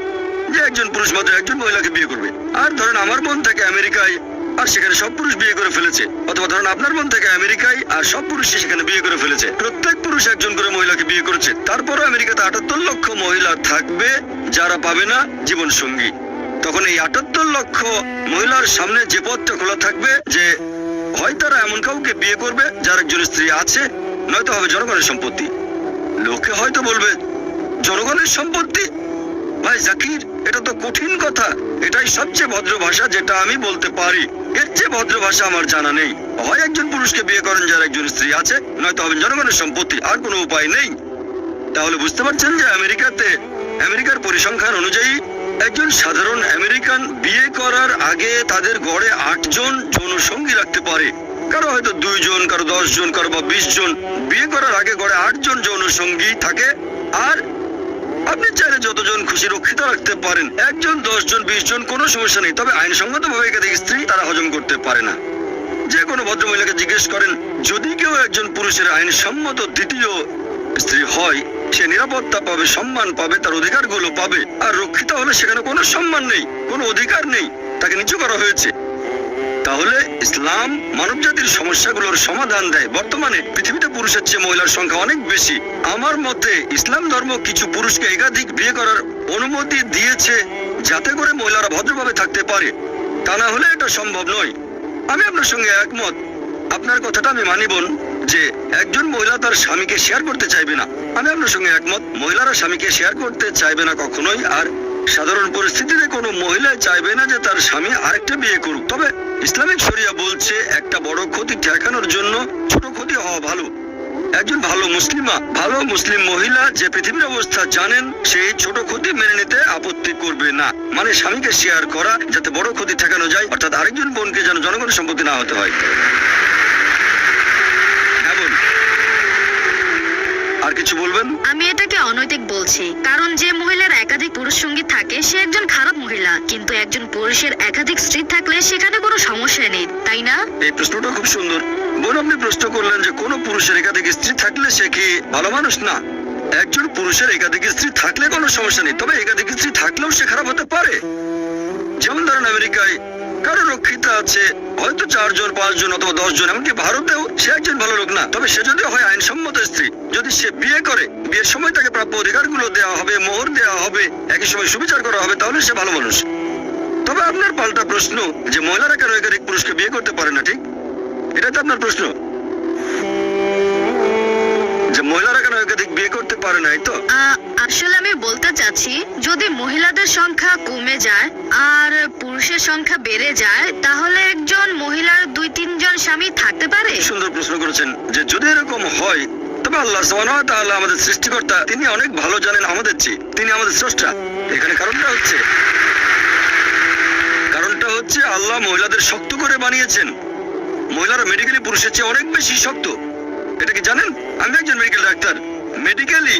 যে একজন পুরুষ মাত্র একজন মহিলাকে বিয়ে করবে। আর ধরেন আমার বোন থাকে আমেরিকায় আর সেখানে সব পুরুষ বিয়ে করে ফেলেছে, অথবা ধরেন আপনার বোন থেকে আমেরিকায় আর সব পুরুষই সেখানে বিয়ে করে ফেলেছে। প্রত্যেক পুরুষ একজন করে মহিলাকে বিয়ে করেছে। তারপরও আমেরিকাতে 78 লক্ষ মহিলা থাকবে যারা পাবে না জীবন সঙ্গী। তখন এই 78 লক্ষ মহিলার সামনে যে পথটা খোলা থাকবে যে হয় তারা এমন কাউকে বিয়ে করবে যার একজন স্ত্রী আছে, নয়তো হবে জনগণের সম্পত্তি। লোকে হয়তো বলবে জনগণের সম্পত্তি? ভাই জাকির, এটা তো কঠিন কথা। এটাই সবচেয়ে ভদ্র ভাষা যেটা আমি বলতে পারি। এর চেয়ে ভদ্র ভাষা আমার জানা নেই। হয় একজন পুরুষকে বিয়ে করেন যার একজন স্ত্রী আছে, নয়তো হবেন জনগণের সম্পত্তি, আর কোনো উপায় নেই। তাহলে বুঝতে পারছেন যে আমেরিকাতে আমেরিকার পরিসংখ্যান অনুযায়ী একজন সাধারণ আমেরিকান বিয়ে করার আগে তাদের গড়ে 8 জন যৌন সঙ্গী রাখতে পারে। কারো হয়তো 2 জন, কারো 10 জন, কারো বা 20 জন। বিয়ে করার আগে গড়ে 8 জন যৌন সঙ্গী থাকে। আর আপনি চাইলে যতজন খুশি রক্ষিত রাখতে পারেন, 1 জন, 10 জন, 20 জন, কোনো সমস্যা নেই। তবে আইনসঙ্গত ভাবে একাধিক স্ত্রী তারা হজম করতে পারে না। যে কোনো ভদ্রমহিলাকে জিজ্ঞেস করেন, যদি কেউ একজন পুরুষের আইনসম্মত দ্বিতীয় স্ত্রী হয়, সে নিরাপত্তা পাবে, সম্মান পাবে, তার অধিকারগুলো পাবে। আর রক্ষিতা হলে সেখানে কোনো সম্মান নেই, কোনো অধিকার নেই, তাকে নিচু করা হয়েছে। তাহলে ইসলাম মানব জাতির সমস্যাগুলোর সমাধান দেয়। বর্তমানে পৃথিবীতে পুরুষের চেয়ে মহিলার সংখ্যা অনেক বেশি। আমার মতে ইসলাম ধর্ম কিছু পুরুষকে একাধিক বিয়ে করার অনুমতি দিয়েছে যাতে করে মহিলারা ভদ্রভাবে থাকতে পারে। তা না হলে এটা সম্ভব নয়। আমি আপনার সঙ্গে একমত। আপনার কথাটা আমি মানি বোন, যে একজন মহিলা তার স্বামীকে শেয়ার করতে চাইবে না। আমি আপনার সঙ্গে একমত, মহিলারা স্বামীকে শেয়ার করতে চাইবে না কখনোই। আর সাধারণ পরিস্থিতিতে কোনো মহিলা চাইবে না যে তার স্বামী আরেকটা বিয়ে করুক। তবে ইসলামিক শরিয়া বলছে একটা বড় ক্ষতি ঠেকানোর জন্য ছোট ক্ষতি হওয়া ভালো। একজন ভালো মুসলিম মহিলা যে পৃথিবীর অবস্থা জানেন, সেই ছোট ক্ষতি মেনে নিতে আপত্তি করবে না। মানে স্বামীকে শেয়ার করা যাতে বড় ক্ষতি ঠেকানো যায়, অর্থাৎ আরেকজন বোনকে যেন জনগণের সম্পত্তি না হতে হয়। হ্যাঁ বোন, আর কিছু বলবেন? আমি এটাকে অনৈতিক বলছি, কারণ যে মহিলার একাধিক পুরুষ সঙ্গী থাকে সে একজন খারাপ মহিলা। কিন্তু একজন পুরুষের একাধিক স্ত্রী থাকলে সেখানে কোনো সমস্যা নেই, তাই না? এই প্রশ্নটা খুব সুন্দর বোন। আপনি প্রশ্ন করলেন যে কোন পুরুষের একাধিক স্ত্রী থাকলে সে কি ভালো মানুষ? না, একজন পুরুষের একাধিক স্ত্রী থাকলে কোনো সমস্যা নেই, তবে একাধিক স্ত্রী থাকলেও সে খারাপ হতে পারে। যেমন ধরেন আমেরিকায় কারো রক্ষিতা আছে, হয়তো 4 জন, 5 জন, অথবা 10 জন। এমনকি ভারতেও সে একজন ভালো লোক না, তবে সে যদি হয় আইনসম্মত স্ত্রী, যদি সে বিয়ে করে, বিয়ের সময় তাকে প্রাপ্য অধিকারগুলো দেওয়া হবে, মোহর দেওয়া হবে, একই সময় সুবিচার করা হবে, তাহলে সে ভালো মানুষ। তবে আপনার পাল্টা প্রশ্ন যে মহিলারা কেন একাধিক পুরুষকে বিয়ে করতে পারে না, ঠিক? এটা তো আপনার প্রশ্ন, যে মহিলারা কেন একাধিক বিয়ে করতে পারে না, তো? আসলে আমি বলতে চাচ্ছি, যদি মহিলাদের সংখ্যা কমে যায় আর পুরুষের সংখ্যা বেড়ে যায়, তাহলে একজন মহিলার 2-3 জন স্বামী থাকতে পারে। সুন্দর প্রশ্ন করেছেন যে যদি এরকম হয়, তবে আল্লাহ সুবহানাহু ওয়া তাআলা আমাদের সৃষ্টিকর্তা, তিনি অনেক ভালো জানেন আমাদের চেয়ে, তিনি আমাদের স্রষ্টা। এখানে কারণটা হচ্ছে আল্লাহ মহিলাদের শক্ত করে বানিয়েছেন। মহিলারা মেডিকেলি পুরুষের চেয়ে অনেক বেশি শক্ত। এটা কি জানেন? আমি একজন মেডিকেল ডাক্তার। মেডিকেলি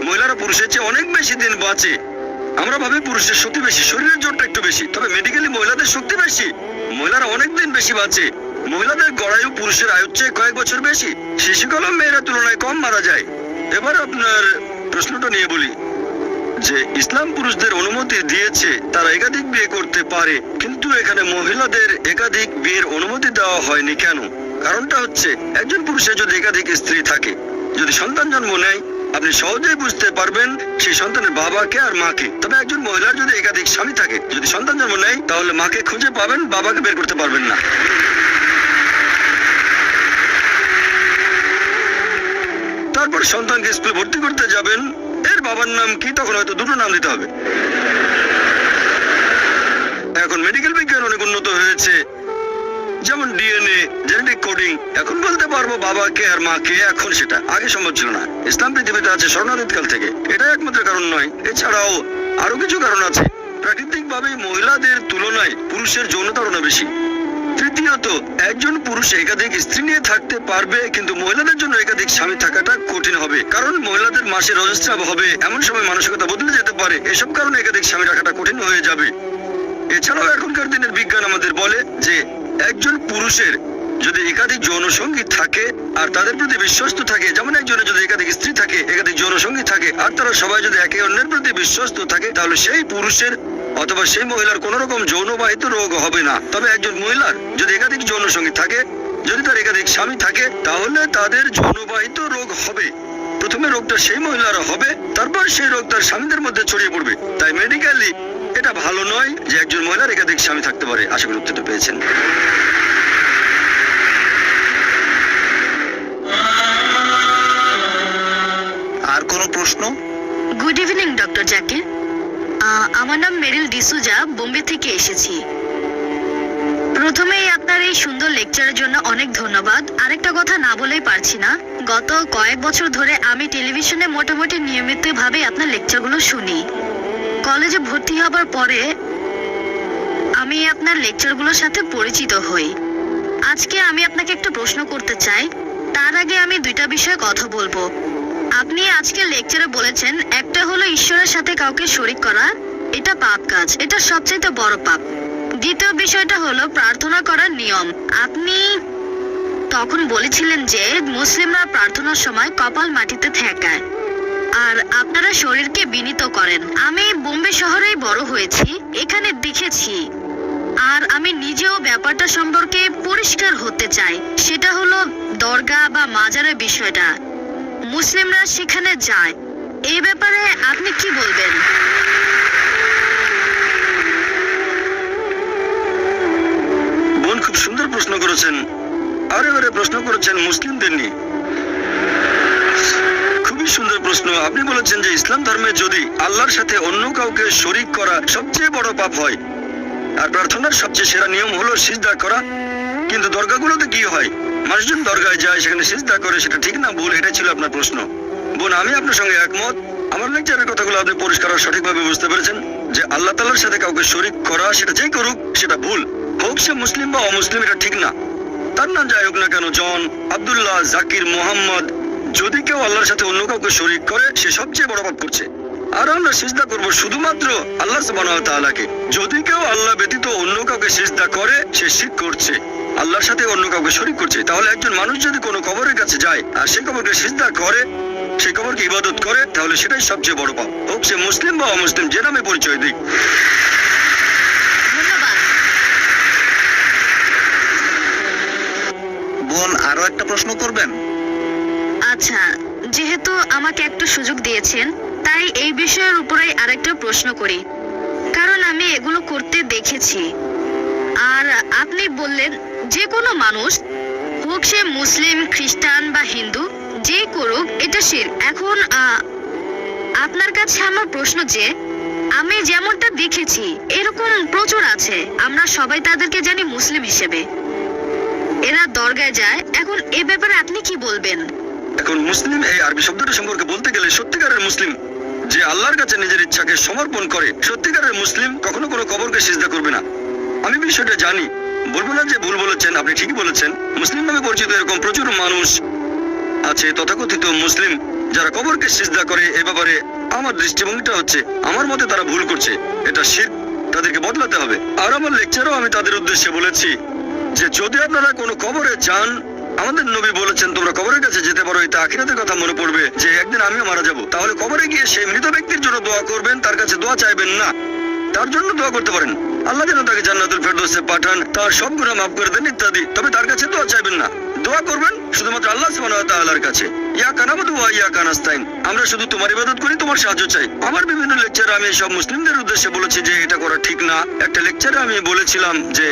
মহিলারা পুরুষের চেয়ে অনেক বেশি দিন বাঁচে। আমরা ভাবি পুরুষের শক্তি বেশি, শরীরের জোরটা একটু বেশি, তবে মেডিকেলি মহিলাদের শক্তি বেশি। মহিলারা অনেক দিন বেশি বাঁচে। মহিলাদের গড়ায়ু পুরুষের আয়ুর চেয়ে কয়েক বছর বেশি। শিশুকালেও মেয়েরা তুলনায় কম মারা যায়। এবার আপনার প্রশ্নটা নিয়ে বলি যে ইসলাম পুরুষদের অনুমতি দিয়েছে তারা একাধিক বিয়ে করতে পারে, কিন্তু এখানে মহিলাদের একাধিক বিয়ের অনুমতি দেওয়া হয়নি কেন? কারণটা হচ্ছে একজন পুরুষের যদি একাধিক স্ত্রী থাকে, যদি সন্তান জন্ম নেয়, আপনি সহজেই বুঝতে পারবেন সেই সন্তানের বাবাকে আর মাকে। তবে একজন মহিলার যদি একাধিক স্বামী থাকে, যদি সন্তান জন্ম নেয়, তাহলে মাকে খুঁজে পাবেন, বাবাকে বের করতে পারবেন না। তারপর সন্তানকে স্কুলে ভর্তি করতে যাবেন, এর বাবার নাম কি, তখন হয়তো দুটো নাম দিতে হবে। এখন মেডিকেল বিজ্ঞান অনেক উন্নত হয়েছে, যেমন ডিএনএ, জেনেটিক কোডিং। এখন বলতে পারবো বাবাকে আর মাকে, এখন সেটা আগে সম্ভব ছিল না। ইসলাম পৃথিবীতে আছে স্বর্ণাতীতকাল থেকে, এটা একমাত্র কারণ নয়, এছাড়াও আরো কিছু কারণ আছে। প্রাকৃতিকভাবে মহিলাদের তুলনায় পুরুষের যৌনতারণা বেশি। তৃতীয়ত, একজন পুরুষ একাধিক স্ত্রী নিয়ে থাকতে পারবে, কিন্তু মহিলাদের জন্য একাধিক স্বামী থাকাটা কঠিন হবে, কারণ মহিলাদের মাসে রজস্রাব হবে, এমন সময় মানসিকতা বদলে যেতে পারে। এসব কারণে একাধিক স্বামী রাখাটা কঠিন হয়ে যাবে। এছাড়াও এখনকার দিনের বিজ্ঞান আমাদের বলে যে একজন পুরুষের যদি একাধিক যৌনসঙ্গী থাকে আর তাদের প্রতি বিশ্বস্ত থাকে, যেমন একজনের যদি একাধিক স্ত্রী থাকে, একাধিক যৌনসঙ্গী থাকে, আর তারা সবাই যদি একে অন্যের প্রতি বিশ্বস্ত থাকে, তাহলে সেই পুরুষের অথবা সেই মহিলার কোন রকম যৌনবাহিত রোগ হবে না। তবে একজন মহিলার যদি একাধিক যৌনসঙ্গী থাকে, যদি তার একাধিক স্বামী থাকে, তাহলে তাদের যৌনবাহিত রোগ হবে। প্রথমে রোগটা সেই মহিলার হবে, তারপর সেই রোগ তার স্বামীদের মধ্যে ছড়িয়ে পড়বে। তাই মেডিকেলি এটা ভালো নয় যে একজন মহিলার একাধিক স্বামী থাকতে পারে। আশা করি উত্তরটা পেয়েছেন। আর কোনো প্রশ্ন? Good evening doctor Zakir. আমার নাম মেরিল ডিসুজা, বোম্বে থেকে এসেছি। প্রথমেই আপনার এই সুন্দর লেকচারের জন্য অনেক ধন্যবাদ। আরেকটা কথা না বলেই পারছি না, গত কয়েক বছর ধরে আমি টেলিভিশনে মোটামুটি নিয়মিতভাবে আপনার লেকচারগুলো শুনি। কলেজে ভর্তি হবার পরে আমি আপনার লেকচারগুলোর সাথে পরিচিত হই। আজকে আমি আপনাকে একটা প্রশ্ন করতে চাই, তার আগে আমি দুইটা বিষয়ে কথা বলবো। আপনি আজকে লেকচারে বলেছেন, একটা হলো ঈশ্বরের সাথে কাউকে শরীক করা, এটা পাপ কাজ, এটা সবচেয়ে বড় পাপ। দ্বিতীয় বিষয়টা হলো প্রার্থনা করার নিয়ম। আপনি তখন বলেছিলেন যে মুসলিমরা প্রার্থনার সময় কপাল মাটিতে ঠেকায় আর আপনারা শরীরকে বিনীত করেন। আমি বোম্বে শহরেই বড় হয়েছি, এখানে দেখেছি, আর আমি নিজেও ব্যাপারটা সম্পর্কে পরিষ্কার হতে চাই। সেটা হলো দরগা বা মাজারের বিষয়টা, মুসলিমরা সেখানে যায়, এই ব্যাপারে আপনি কি বলবেন? বোন খুব সুন্দর প্রশ্ন করেছেন, আর এবারে প্রশ্ন করেছেন মুসলিমদের নিয়ে। খুবই সুন্দর প্রশ্ন। আপনি বলেছেন যে ইসলাম ধর্মে যদি আল্লাহর সাথে অন্য কাউকে শরীক করা সবচেয়ে বড় পাপ হয়, আর প্রার্থনার সবচেয়ে সেরা নিয়ম হলো সিজদা করা। কিন্তু দরগাগুলোতে কি হয়? মানুষজন দরগায় যায়, সেখানে সিজদা করে, সেটা ঠিক না ভুল? এটা ছিল আপনার প্রশ্ন। বোন, আমি আপনার সঙ্গে একমত। আমার লেকচারের কথাগুলো আপনি পরিষ্কার আর সঠিকভাবে বুঝতে পেরেছেন যে আল্লাহ তাআলার সাথে কাউকে শরীক করা, সেটা যেই করুক, সেটা ভুল। হোক সে মুসলিম বা অমুসলিম, এটা ঠিক না। তার নাম যাই হোক না কেন, জন, আব্দুল্লাহ, জাকির, মোহাম্মদ, যদি কেউ আল্লাহর সাথে অন্য কাউকে শরীক করে, সে সবচেয়ে বড় পাপ করছে। আর আমরা সিজদা করবো শুধুমাত্র আল্লাহ সুবহানাহু ওয়া তাআলাকে। যদি কেউ আল্লাহ ব্যতীত অন্য কাউকে সিজদা করে, সে শিরক করছে, আল্লাহর সাথে অন্য কাউকে শরীক করছে। তাহলে একজন মানুষ যদি কোনো কবরের কাছে যায় আর সেই কবরকে সিজদা করে, সেই কবরকে ইবাদত করে, তাহলে সেটাই সবচেয়ে বড় পাপ, হোক সে মুসলিম বা অমুসলিম, যে নামে পরিচয় দিক। ধন্যবাদ। বোন, আরো একটা প্রশ্ন করবেন? আচ্ছা, যেহেতু আমাকে একটা সুযোগ দিয়েছেন, তাই এই বিষয়ের উপরেই আরেকটা প্রশ্ন করি, কারণ আমি এগুলো করতে দেখেছি। আর আপনি বললেন যে কোনো মানুষ, হোক সে মুসলিম, খ্রিস্টান বা হিন্দু, যে করুক, এটা শিরক। এখন আপনার কাছে আমার প্রশ্ন যে আমি যেমনটা দেখেছি এরকম প্রচুর আছে, আমরা সবাই তাদেরকে জানি মুসলিম হিসেবে, এরা দরগায় যায়। এখন এ ব্যাপারে আপনি কি বলবেন? এখন মুসলিম এই আরবি শব্দটা সম্পর্কে বলতে গেলে, সত্যিকারের মুসলিম যে আল্লাহর কাছে নিজের ইচ্ছাকে সমর্পণ করে, সত্যিকারের মুসলিম কখনো কোনো কবরকে সিজদা করবে না। আমি বিষয়টা জানি, বলবো না যে ভুল বলেছেন, আপনি ঠিকই বলেছেন। মুসলিম নামে পরিচিত এরকম প্রচুর মানুষ আছে, তথাকথিত মুসলিম, যারা কবরকে সিজদা করে। এ ব্যাপারে আমার দৃষ্টিভঙ্গিটা হচ্ছে, আমার মতে তারা ভুল করছে, এটা শিরক, তাদেরকে বদলাতে হবে। আর আমার লেকচারেও আমি তাদের উদ্দেশ্যে বলেছি যে যদি আপনারা কোনো কবরে যান, আমাদের নবী বলেছেন তোমরা কবরের কাছে যেতে পারো, এতে আখিরাতের কথা মনে পড়বে যে একদিন আমিও মারা যাব। তাহলে কবরে গিয়ে সেই মৃত ব্যক্তির জন্য দোয়া করবেন, তার কাছে দোয়া চাইবেন না, তার জন্য দোয়া করতে পারেন, আল্লাহ যেন তাকে জান্নাতুল ফেরদৌসে পাঠান, তার সব গুনাহ মাফ করে দেন ইত্যাদি, তবে তার কাছে দোয়া চাইবেন না। দোয়া করবেন শুধুমাত্র আল্লাহ সুবহানাহু ওয়া তাআলার কাছে, ইয়াকা নাবুদু ওয়া ইয়াকা নাস্তাইন, আমরা শুধু তোমার ইবাদত করি, তোমার সাহায্য চাই। আমার বিভিন্ন লেকচারে আমি সব মুসলিমদের উদ্দেশ্যে বলেছি যে এটা করা ঠিক না। একটা লেকচারে আমি বলেছিলাম যে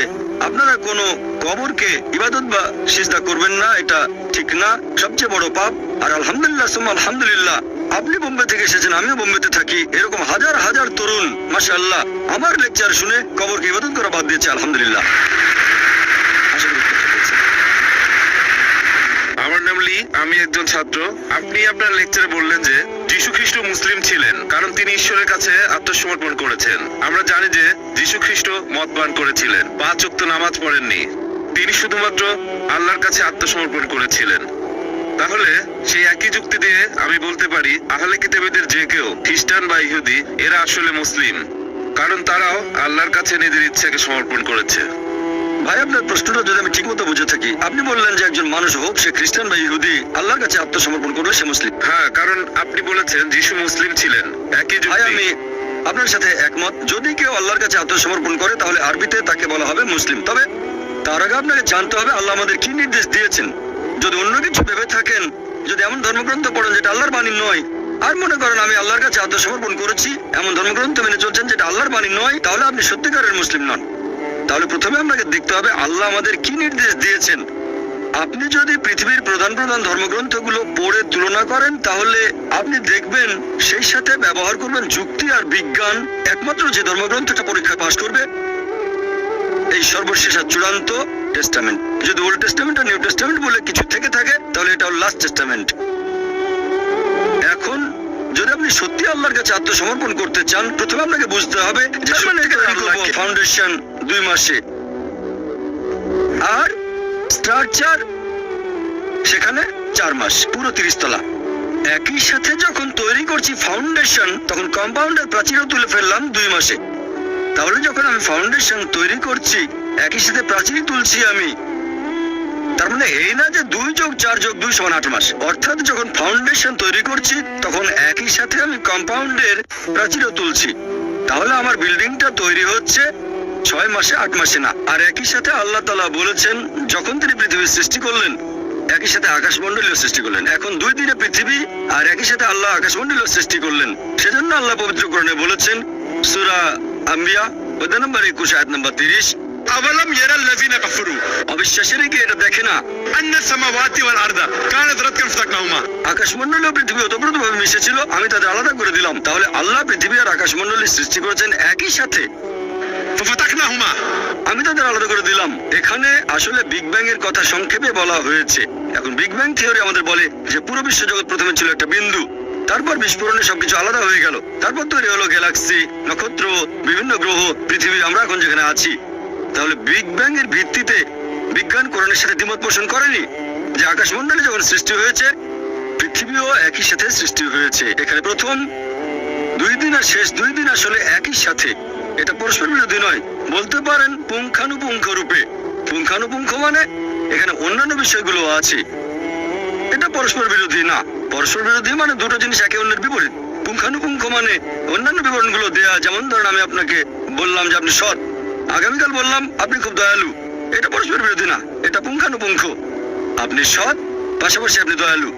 আপনারা কোনো কবরকে ইবাদত বা সিজদা করবেন না, এটা ঠিক না, সবচেয়ে বড় পাপ। আর আলহামদুলিল্লাহ সুম্মা আলহামদুলিল্লাহ, আপনি বোম্বে থেকে এসেছেন, আমিও বোম্বেতে থাকি, এরকম হাজার হাজার তরুণ মাশাআল্লাহ আমার লেকচার শুনে কবরকে ইবাদত করা বাদ দিয়েছে, আলহামদুলিল্লাহ। আশা করি বুঝতে পেরেছেন। আমার নাম লি, আমি একজন ছাত্র। আপনি আপনার লেকচারে বললেন যে যীশু খ্রিস্ট মুসলিম ছিলেন কারণ তিনি ঈশ্বরের কাছে আত্মসমর্পণ করেছেন। আমরা জানি যে যীশু খ্রিস্ট মদ পান করেছিলেন, 5 ওয়াক্ত নামাজ পড়েননি, তিনি শুধুমাত্র আল্লাহর কাছে আত্মসমর্পণ করেছিলেন। তাহলে সেই একই যুক্তি দিয়ে আমি বলতে পারি আহলে কিতাবীদের যে কেউ খ্রিস্টান বা ইহুদি এরা আসলে মুসলিম, কারণ তারাও আল্লাহর কাছে নিজের ইচ্ছাকে সমর্পণ করেছে। ভাই আপনার প্রশ্নটা যদি আমি ঠিক মতো বুঝে থাকি, আপনি বললেন যে একজন মানুষ হোক সে খ্রিস্টান বা ইহুদি, আল্লাহর কাছে আত্মসমর্পণ করলে সে মুসলিম। হ্যাঁ, কারণ আপনি বলেছেন যীশু মুসলিম ছিলেন, একই ভাই যুক্তি। আমি আপনার সাথে একমত। যদি কেউ আল্লাহর কাছে আত্মসমর্পণ করে তাহলে আরবিতে তাকে বলা হবে মুসলিম। তবে তার আগে আপনাকে জানতে হবে আল্লাহ আমাদের কি নির্দেশ দিয়েছেন। যদি অন্য কিছু ভেবে থাকেন, যদি এমন ধর্মগ্রন্থ পড়েন যেটা আল্লাহর বাণী নয়, আর মনে করেন আমি আল্লাহর কাছে আত্মসমর্পণ করেছি, এমন ধর্মগ্রন্থ মেনে চলছেন যেটা আল্লাহর বাণী নয়, তাহলে আপনি সত্যিকারের মুসলিম নন। তাহলে প্রথমে আপনাকে দেখতে হবে আল্লাহ আমাদের কি নির্দেশ দিয়েছেন। আপনি যদি পৃথিবীর প্রধান প্রধান ধর্মগ্রন্থগুলো পড়ে তুলনা করেন, তাহলে আপনি দেখবেন সেই সাথে ব্যবহার করবেন যুক্তি আর বিজ্ঞান। একমাত্র যে ধর্মগ্রন্থটা পরীক্ষা পাশ করবে এই সর্বশেষ আর চূড়ান্ত টেস্টামেন্ট। যদি ওল্ড টেস্টামেন্ট আর নিউ টেস্টামেন্ট বলে কিছু থেকে থাকে তাহলে এটা হল লাস্ট টেস্টামেন্ট। এখন যদি আপনি সত্যি আল্লাহর কাছে আত্মসমর্পণ করতে চান, প্রথমে আপনাকে বুঝতে হবে যে ফাউন্ডেশন 2 মাসে আর স্ট্রাকচার সেখানে 4 মাস, পুরো 30 তলা। একই সাথে যখন তৈরি করছি ফাউন্ডেশন, তখন কম্পাউন্ডের প্রাচীরও তুলে ফেললাম 2 মাসে। তাহলে যখন আমি ফাউন্ডেশন তৈরি করছি একই সাথে প্রাচীর তুলছি আমি, তার মানে এই না যে 2 যোগ 4 যোগ 2 সমান 8 মাস। অর্থাৎ যখন ফাউন্ডেশন তৈরি করছি তখন একই সাথে আমি কম্পাউন্ডের প্রাচীরও তুলছি। তাহলে আমার বিল্ডিংটা তৈরি হচ্ছে 6 মাসে, 8 মাসে না। আর একই সাথে আল্লাহ তাআলা বলেছেন যখন তিনি পৃথিবী সৃষ্টি করলেন একই সাথে আকাশমণ্ডলীয় সৃষ্টি করলেন। এখন 2 দিনে পৃথিবী আর একই সাথে আল্লাহ আকাশমণ্ডলীয় সৃষ্টি করলেন। সেজন্য আল্লাহ পবিত্র কোরআনে বলেছেন সূরা আম্বিয়া অধ্যায় নম্বর 21 আয়াত নম্বর 30, أولم يرى الذين كفروا অবিশ্বাসীরা কি এটা দেখে না أن السماوات والأرض كانت رتقا ففتقناهما আকাশমণ্ডলী ও পৃথিবী ওতপ্রোতভাবে মিশেছিল, আমি তাদের আলাদা করে দিলাম। তাহলে আল্লাহ পৃথিবী আর আকাশমণ্ডলী সৃষ্টি করেছেন একই সাথে, ففتقناهما আমি তাদের আলাদা করে দিলাম। এখানে আসলে বিগ ব্যাং এর কথা সংক্ষেপে বলা হয়েছে। এখন বিগ ব্যাং থিওরি আমাদের বলে যে পুরো বিশ্ব জগৎ প্রথমে ছিল একটা বিন্দু, তারপর বিস্ফোরণে সবকিছু আলাদা হয়ে গেল, তারপর তৈরি হলো গ্যালাক্সি, নক্ষত্র, বিভিন্ন গ্রহ, পৃথিবী, আমরা এখন যেখানে আছি। তাহলে বিগ ব্যাং এর ভিত্তিতে বিজ্ঞান কোরআনের সাথে দ্বিমত পোষণ করেনি যে আকাশমণ্ডলী যখন সৃষ্টি হয়েছে পৃথিবীও একই সাথে সৃষ্টি হয়েছে। এখানে প্রথম 2 দিন আর শেষ 2 দিন আসলে একই সাথে, এটা পরস্পর বিরোধী নয়। বলতে পারেন পুঙ্খানুপুঙ্খ রূপে। পুঙ্খানুপুঙ্খ মানে এখানে অন্যান্য বিষয়গুলো আছে, এটা পরস্পর বিরোধী না। পরস্পর বিরোধী মানে দুটো জিনিস একে অন্যের বিপরীত। পুঙ্খানুপুঙ্খ মানে অন্যান্য বিবরণগুলো দেয়া, যেমন ধরেন আমি আপনাকে বললাম যে আপনি সৎ, আগামীকাল বললাম আপনি খুব দয়ালু, এটা পরস্পর বিরোধী না, এটা পুঙ্খানুপুঙ্খ। আপনি সৎ, পাশাপাশি আপনি দয়ালু।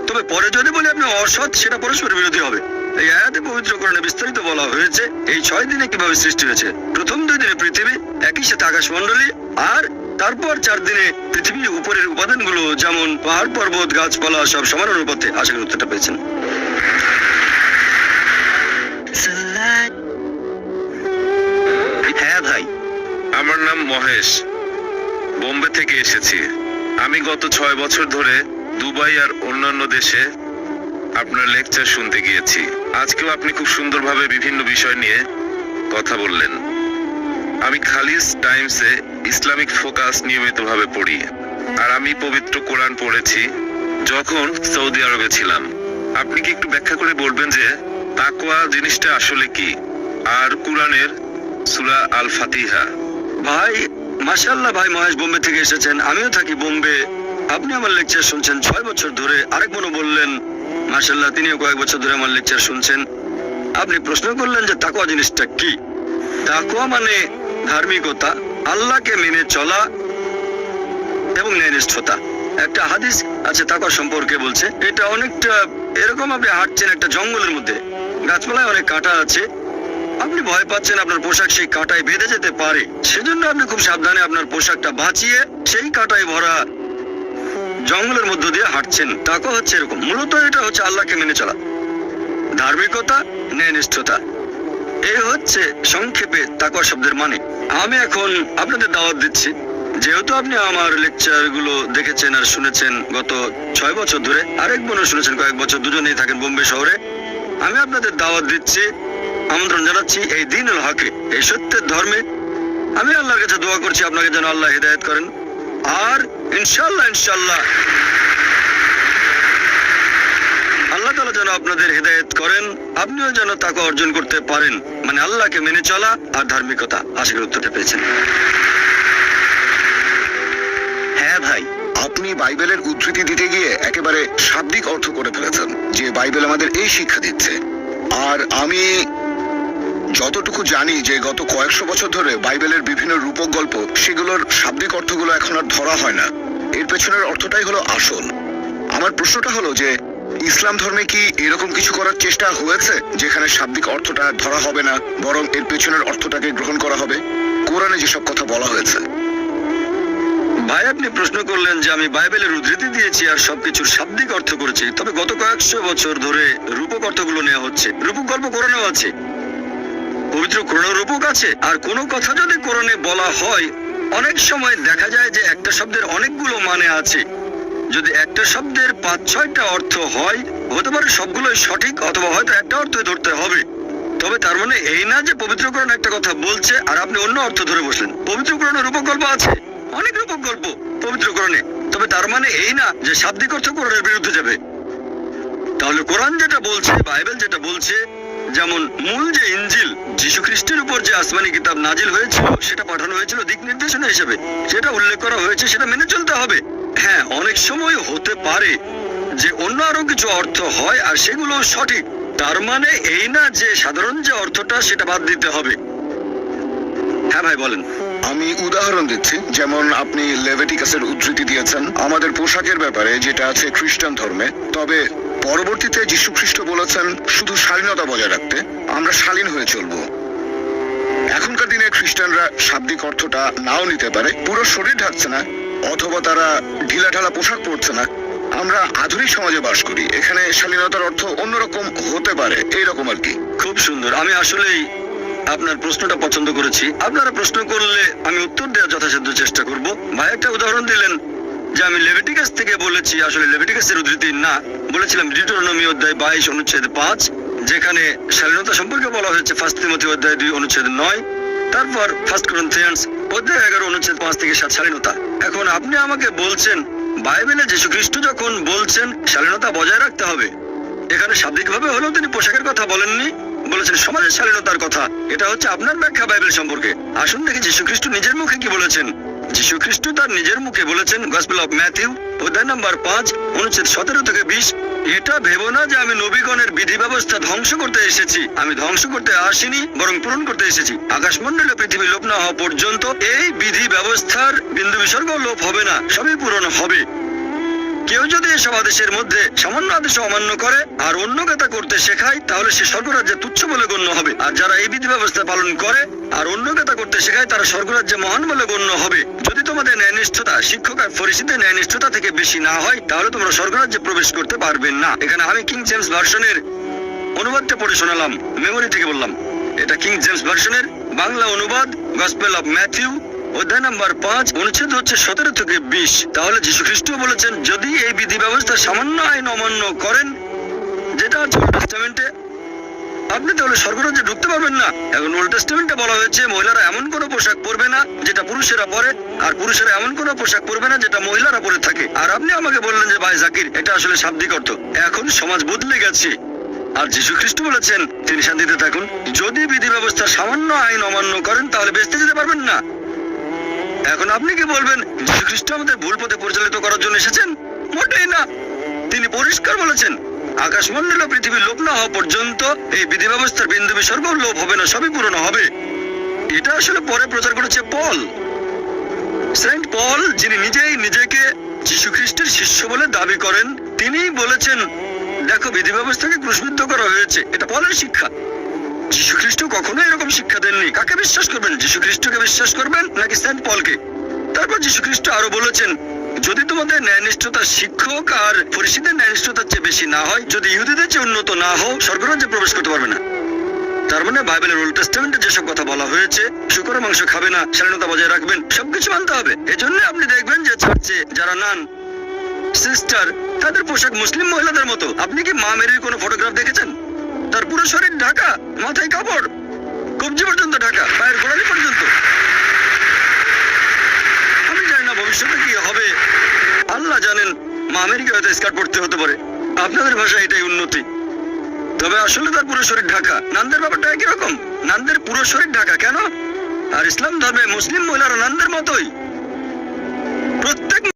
তবে পরে যদি বলি আপনি অসৎ, সেটা পরস্পর বিরোধী হবে। এই আয়াতে পবিত্র কোরআনে বিস্তারিত বলা হয়েছে এই 6 দিনে কিভাবে সৃষ্টি হয়েছে। প্রথম 2 দিনে পৃথিবী, একই সাথে আকাশমণ্ডলী, আর তারপর 4 দিনে পৃথিবীর উপরের উপাদানগুলো যেমন পাহাড় পর্বত গাছপালা সব সমান অনুপাতে। আশা করি উত্তরটা পেয়েছেন। হ্যাঁ ভাই, আমার নাম মহেশ, বোম্বে থেকে এসেছি। আমি গত 6 বছর ধরে দুবাই আর অন্যান্য দেশে আপনার লেকচার শুনতে গিয়েছি। আজকেও আপনি খুব সুন্দরভাবে বিভিন্ন বিষয় নিয়ে কথা বললেন। আমি খালিস টাইমসে ইসলামিক ফোকাস নিয়মিতভাবে পড়ি, আর আমি পবিত্র কোরআন পড়েছি যখন সৌদি আরবে ছিলাম। আপনি কি একটু ব্যাখ্যা করে বলবেন যে তাকওয়া জিনিসটা আসলে কি, আর কোরআনের সূরা আল ফাতিহা? ভাই মাশাআল্লাহ, ভাই মহেশ বোম্বে থেকে এসেছেন, আমিও থাকি বোম্বে। আপনি আমার লেকচার শুনছেন 6 বছর ধরে। আরেক বোনও বললেন মাশাআল্লাহ তিনিও কয়েক বছর ধরে আমার লেকচার শুনছেন। আপনি প্রশ্ন করলেন যে তাকওয়া জিনিসটা কি। তাকওয়া মানে ধার্মিকতা, আল্লাহকে মেনে চলা এবং ন্যায়নিষ্ঠতা। একটা হাদিস আছে তাকওয়া সম্পর্কে বলছে, এটা অনেকটা এরকম, আপনি হাঁটছেন একটা জঙ্গলের মধ্যে, গাছপালায় অনেক কাঁটা আছে, আপনি ভয় পাচ্ছেন আপনার পোশাক সেই কাঁটায় বেঁধে যেতে পারে, সেজন্য আপনি খুব সাবধানে আপনার পোশাকটা বাঁচিয়ে সেই কাঁটায় ভরা জঙ্গলের মধ্য দিয়ে হাঁটছেন। তাকওয়া হচ্ছে এরকম, মূলত এটা হচ্ছে আল্লাহকে মেনে চলা, ধার্মিকতা, ন্যায়নিষ্ঠতা, এই হচ্ছে সংক্ষেপে তাকওয়া শব্দের মানে। আমি এখন আপনাদের দাওয়াত দিচ্ছি, যেহেতু আপনি আমার লেকচার গুলো দেখেছেন আর শুনেছেন গত 6 বছর ধরে, আরেক বোনও শুনেছেন কয়েক বছর, দুজনেই থাকেন বোম্বে শহরে, আমি আপনাদের দাওয়াত দিচ্ছি, আমন্ত্রণ জানাচ্ছি এই দ্বীনুল হকে, এই সত্যের ধর্মে। আমি আল্লাহর কাছে দোয়া করছি আপনাকে যেন আল্লাহ হিদায়াত করেন, আর ইনশাআল্লাহ আল্লাহ তাআলা যেন আপনাদের হিদায়াত করেন, আপনিও যেন তাকে অর্জন করতে পারেন, মানে আল্লাহকে মেনে চলা আর ধার্মিকতা। আশা করি উত্তরটা পেয়েছেন। হ্যাঁ ভাই, আপনি বাইবেলের উদ্ধৃতি দিতে গিয়ে একেবারে শাব্দিক অর্থ করে ফেলেছেন যে বাইবেল আমাদের এই শিক্ষা দিচ্ছে। আর আমি যতটুকু জানি যে গত কয়েকশো বছর ধরে বাইবেলের বিভিন্ন রূপক গল্প, সেগুলোর শাব্দিক অর্থগুলো এখন আর ধরা হয় না, এর পেছনের অর্থটাই হলো আসল। আমার প্রশ্নটা হলো যে ইসলাম ধর্মে কি এরকম কিছু করার চেষ্টা হয়েছে যেখানে শাব্দিক অর্থটা ধরা হবে না, বরং এর পেছনের অর্থটাকে গ্রহণ করা হবে? কোরআনে যেসব কথা বলা হয়েছে। ভাই, আপনি প্রশ্ন করলেন যে আমি বাইবেলের উদ্ধৃতি দিয়েছি আর সবকিছুর শাব্দিক অর্থ করেছি, তবে গত কয়েকশো বছর ধরে রূপক অর্থগুলো নেওয়া হচ্ছে। রূপক গল্প কোরআনেও আছে, পবিত্র কোরআনে রূপক আছে। আর কোনো কথা যদি কোরআনে বলা হয়, অনেক সময় দেখা যায় যে একটা শব্দের অনেকগুলো মানে আছে। যদি একটা শব্দের 5-6টা অর্থ হয়, হতে পারে সবগুলোই সঠিক, অথবা হয়তো একটা অর্থই ধরতে হবে। তবে তার মানে এই না যে পবিত্র কোরআন একটা কথা বলছে আর আপনি অন্য অর্থ ধরে বসলেন। পবিত্র কোরআনে রূপক গল্প আছে, অনেক রূপক গল্প পবিত্র কোরআনে, তবে তার মানে এই না যে শাব্দিক অর্থ কোরআনের বিরুদ্ধে যাবে। তাহলে কোরআন যেটা বলছে, বাইবেল যেটা বলছে, যেমন মূল যে ইনজিল, যীশু খ্রিস্টের উপর যে আসমানি কিতাব নাজিল হয়েছিল, সেটা পাঠানো হয়েছিল দিক নির্দেশনা হিসেবে, সেটা উল্লেখ করা হয়েছে, সেটা মেনে চলতে হবে। হ্যাঁ, অনেক সময় হতে পারে যে অন্য আরো কিছু অর্থ হয় আর সেগুলো সঠিক, তার মানে এই না যে সাধারণ যে অর্থটা সেটা বাদ দিতে হবে। হ্যাঁ ভাই, বলেন। আমি উদাহরণ দিচ্ছি, যেমন আপনি লেভিটিকাসের উদ্ধৃতি দিয়েছেন আমাদের পোশাকের ব্যাপারে, যেটা আছে খ্রিস্টান ধর্মে। তবে পরবর্তীতে যীশু খ্রিস্ট বলেছেন শুধু শালীনতা বজায় রাখতে, আমরা শালীন হয়ে চলবো। এখনকার দিনে খ্রিস্টানরা শাব্দিক অর্থটা নাও নিতে পারে, পুরো শরীর ঢাকছে না, অথবা তারা ঢিলাঢালা পোশাক পরছে না। আমরা আধুনিক সমাজে বাস করি, এখানে শালীনতার অর্থ অন্যরকম হতে পারে, এইরকম আর কি। খুব সুন্দর, আমি আসলেই আপনার প্রশ্নটা পছন্দ করেছি। আপনারা প্রশ্ন করলে আমি উত্তর দেওয়ার যথাসাধ্য চেষ্টা করব। ভাই একটা উদাহরণ দিলেন যে আমি লেভিটিকাস থেকে বলেছি, আসলে লেভিটিকাসের উদ্ধৃতি না, বলেছিলাম ডিউটেরোনমি অধ্যায় 22 অনুচ্ছেদ 5, যেখানে শালীনতা সম্পর্কে বলা হয়েছে 1 তিমথি অধ্যায় 2 অনুচ্ছেদ 9, তারপর 1 করিন্থিয়ান্স অধ্যায় 11 অনুচ্ছেদ 5 থেকে 7 শালীনতা। এখন আপনি আমাকে বলছেন বাইবেলে যীশু খ্রিস্ট যখন বলছেন শালীনতা বজায় রাখতে হবে, এখানে শাব্দিকভাবে হলেও তিনি পোশাকের কথা বলেননি, বলেছেন সমাজের শালীনতার কথা। এটা হচ্ছে আপনার ব্যাখ্যা বাইবেল সম্পর্কে। আসুন দেখি যীশু খ্রিস্ট নিজের মুখে কি বলেছেন। যীশু খ্রিস্ট তার নিজের মুখে বলেছেন, গসপেল অফ ম্যাথিউ অধ্যায় নম্বর 5 অনুচ্ছেদ 17 থেকে 20, এটা ভেবো না যে আমি নবীগণের বিধি ব্যবস্থা ধ্বংস করতে এসেছি, আমি ধ্বংস করতে আসিনি, বরং পূরণ করতে এসেছি। আকাশমণ্ডলে পৃথিবী লোপ না হওয়া পর্যন্ত এই বিধি ব্যবস্থার বিন্দু বিসর্গ লোপ হবে না, সবই পূরণ হবে। কেউ যদি এসব আদেশের মধ্যে সামান্য আদেশ অমান্য করে আর অন্যকে তা করতে শেখায়, তাহলে সে স্বর্গরাজ্যে তুচ্ছ বলে গণ্য হবে। আর যারা এই বিধি ব্যবস্থা পালন করে আর অন্যকে তা করতে শেখায়, তারা স্বর্গরাজ্যে মহান বলে গণ্য হবে। যদি তোমাদের ন্যায়নিষ্ঠতা শিক্ষক আর ফরিসীদের ন্যায়নিষ্ঠতা থেকে বেশি না হয়, তাহলে তোমরা স্বর্গরাজ্যে প্রবেশ করতে পারবে না। এখানে আমি কিং জেমস ভার্সনের অনুবাদটা পড়ে শোনালাম, মেমোরি থেকে বললাম। এটা কিং জেমস ভার্সনের বাংলা অনুবাদ, গসপেল অফ ম্যাথিউ অধ্যায় নম্বর 5 অনুচ্ছেদ হচ্ছে 17 থেকে 20। তাহলে যীশু খ্রিস্ট বলেছেন যদি এই বিধি ব্যবস্থা সামান্য আইন অমান্য করেন, যেটা আছে ওল্ড টেস্টামেন্টে, আপনি তাহলে স্বর্গরাজ্যে ঢুকতে পারবেন না। এখন ওল্ড টেস্টামেন্টে বলা হয়েছে মহিলারা এমন কোনো পোশাক পরবে না যেটা পুরুষেরা পরে, আর পুরুষেরা এমন কোনো পোশাক পরবে না যেটা মহিলারা পরে থাকে। আর আপনি আমাকে বললেন যে ভাই জাকির, এটা আসলে শাব্দিক অর্থ। এখন সমাজ বদলে গেছে, আর যীশু খ্রিস্ট বলেছেন তিনি শান্তিতে থাকুন। যদি বিধি ব্যবস্থা সামান্য আইন অমান্য করেন, তাহলে বেঁচতে যেতে পারবেন না। এখন আপনি কি বলবেন যীশু খ্রিস্ট আমাদের ভুল পথে পরিচালিত করার জন্য এসেছেন? মোটেই না। তিনি পরিষ্কার বলেছেন আকাশমণ্ডল পৃথিবী লোপ না হওয়া পর্যন্ত এই বিধি ব্যবস্থার বিন্দু বিসর্গ লোপ হবে না, সবই পূরণ হবে। এটা আসলে পরে প্রচার করেছে পল, সেন্ট পল, যিনি নিজেই নিজেকে যীশু খ্রিস্টের শিষ্য বলে দাবি করেন, তিনিই বলেছেন দেখো বিধি ব্যবস্থাকে ক্রুশবিদ্ধ করা হয়েছে। এটা পলের শিক্ষা। যীশু খ্রিস্ট কখনো এরকম শিক্ষা দেননি। কাকে বিশ্বাস করবেন, যীশু খ্রিস্টকে বিশ্বাস করবেন নাকি সেন্ট পলকে? তারপর যীশু খ্রিস্ট আরো বলেছেন, যদি তোমাদের ন্যায়নিষ্ঠতা শিক্ষক আর ফরিসীদের ন্যায়নিষ্ঠতার চেয়ে বেশি না হয়, যদি ইহুদিদের চেয়ে উন্নত না হও, স্বর্গরাজ্যে প্রবেশ করতে পারবে না। তার মানে বাইবেলের ওল্ড টেস্টামেন্টে যেসব কথা বলা হয়েছে, শুকরের মাংস খাবে না, স্বাধীনতা বজায় রাখবেন, সবকিছু মানতে হবে। এজন্য আপনি দেখবেন যে চার্চে যারা নান সিস্টার, তাদের পোশাক মুসলিম মহিলাদের মতো। আপনি কি মা মেরির কোনো ফটোগ্রাফ দেখেছেন? তার পুরো শরীর ঢাকা, মাথায় কাপড়, কবজি পর্যন্ত ঢাকা, পায়ের গোড়ালি পর্যন্ত। আমি জানি না ভবিষ্যতে কি হবে, আল্লাহ জানেন। মা আমেরিকা হয়তো স্কার্ট পড়তে হতে পারে, আপনাদের ভাষায় এটাই উন্নতি। তবে আসলে তার পুরো শরীর ঢাকা। নানদের ব্যাপারটা একই রকম, নানদের পুরো শরীর ঢাকা কেন? আর ইসলাম ধর্মে মুসলিম মহিলারা নানদের মতোই।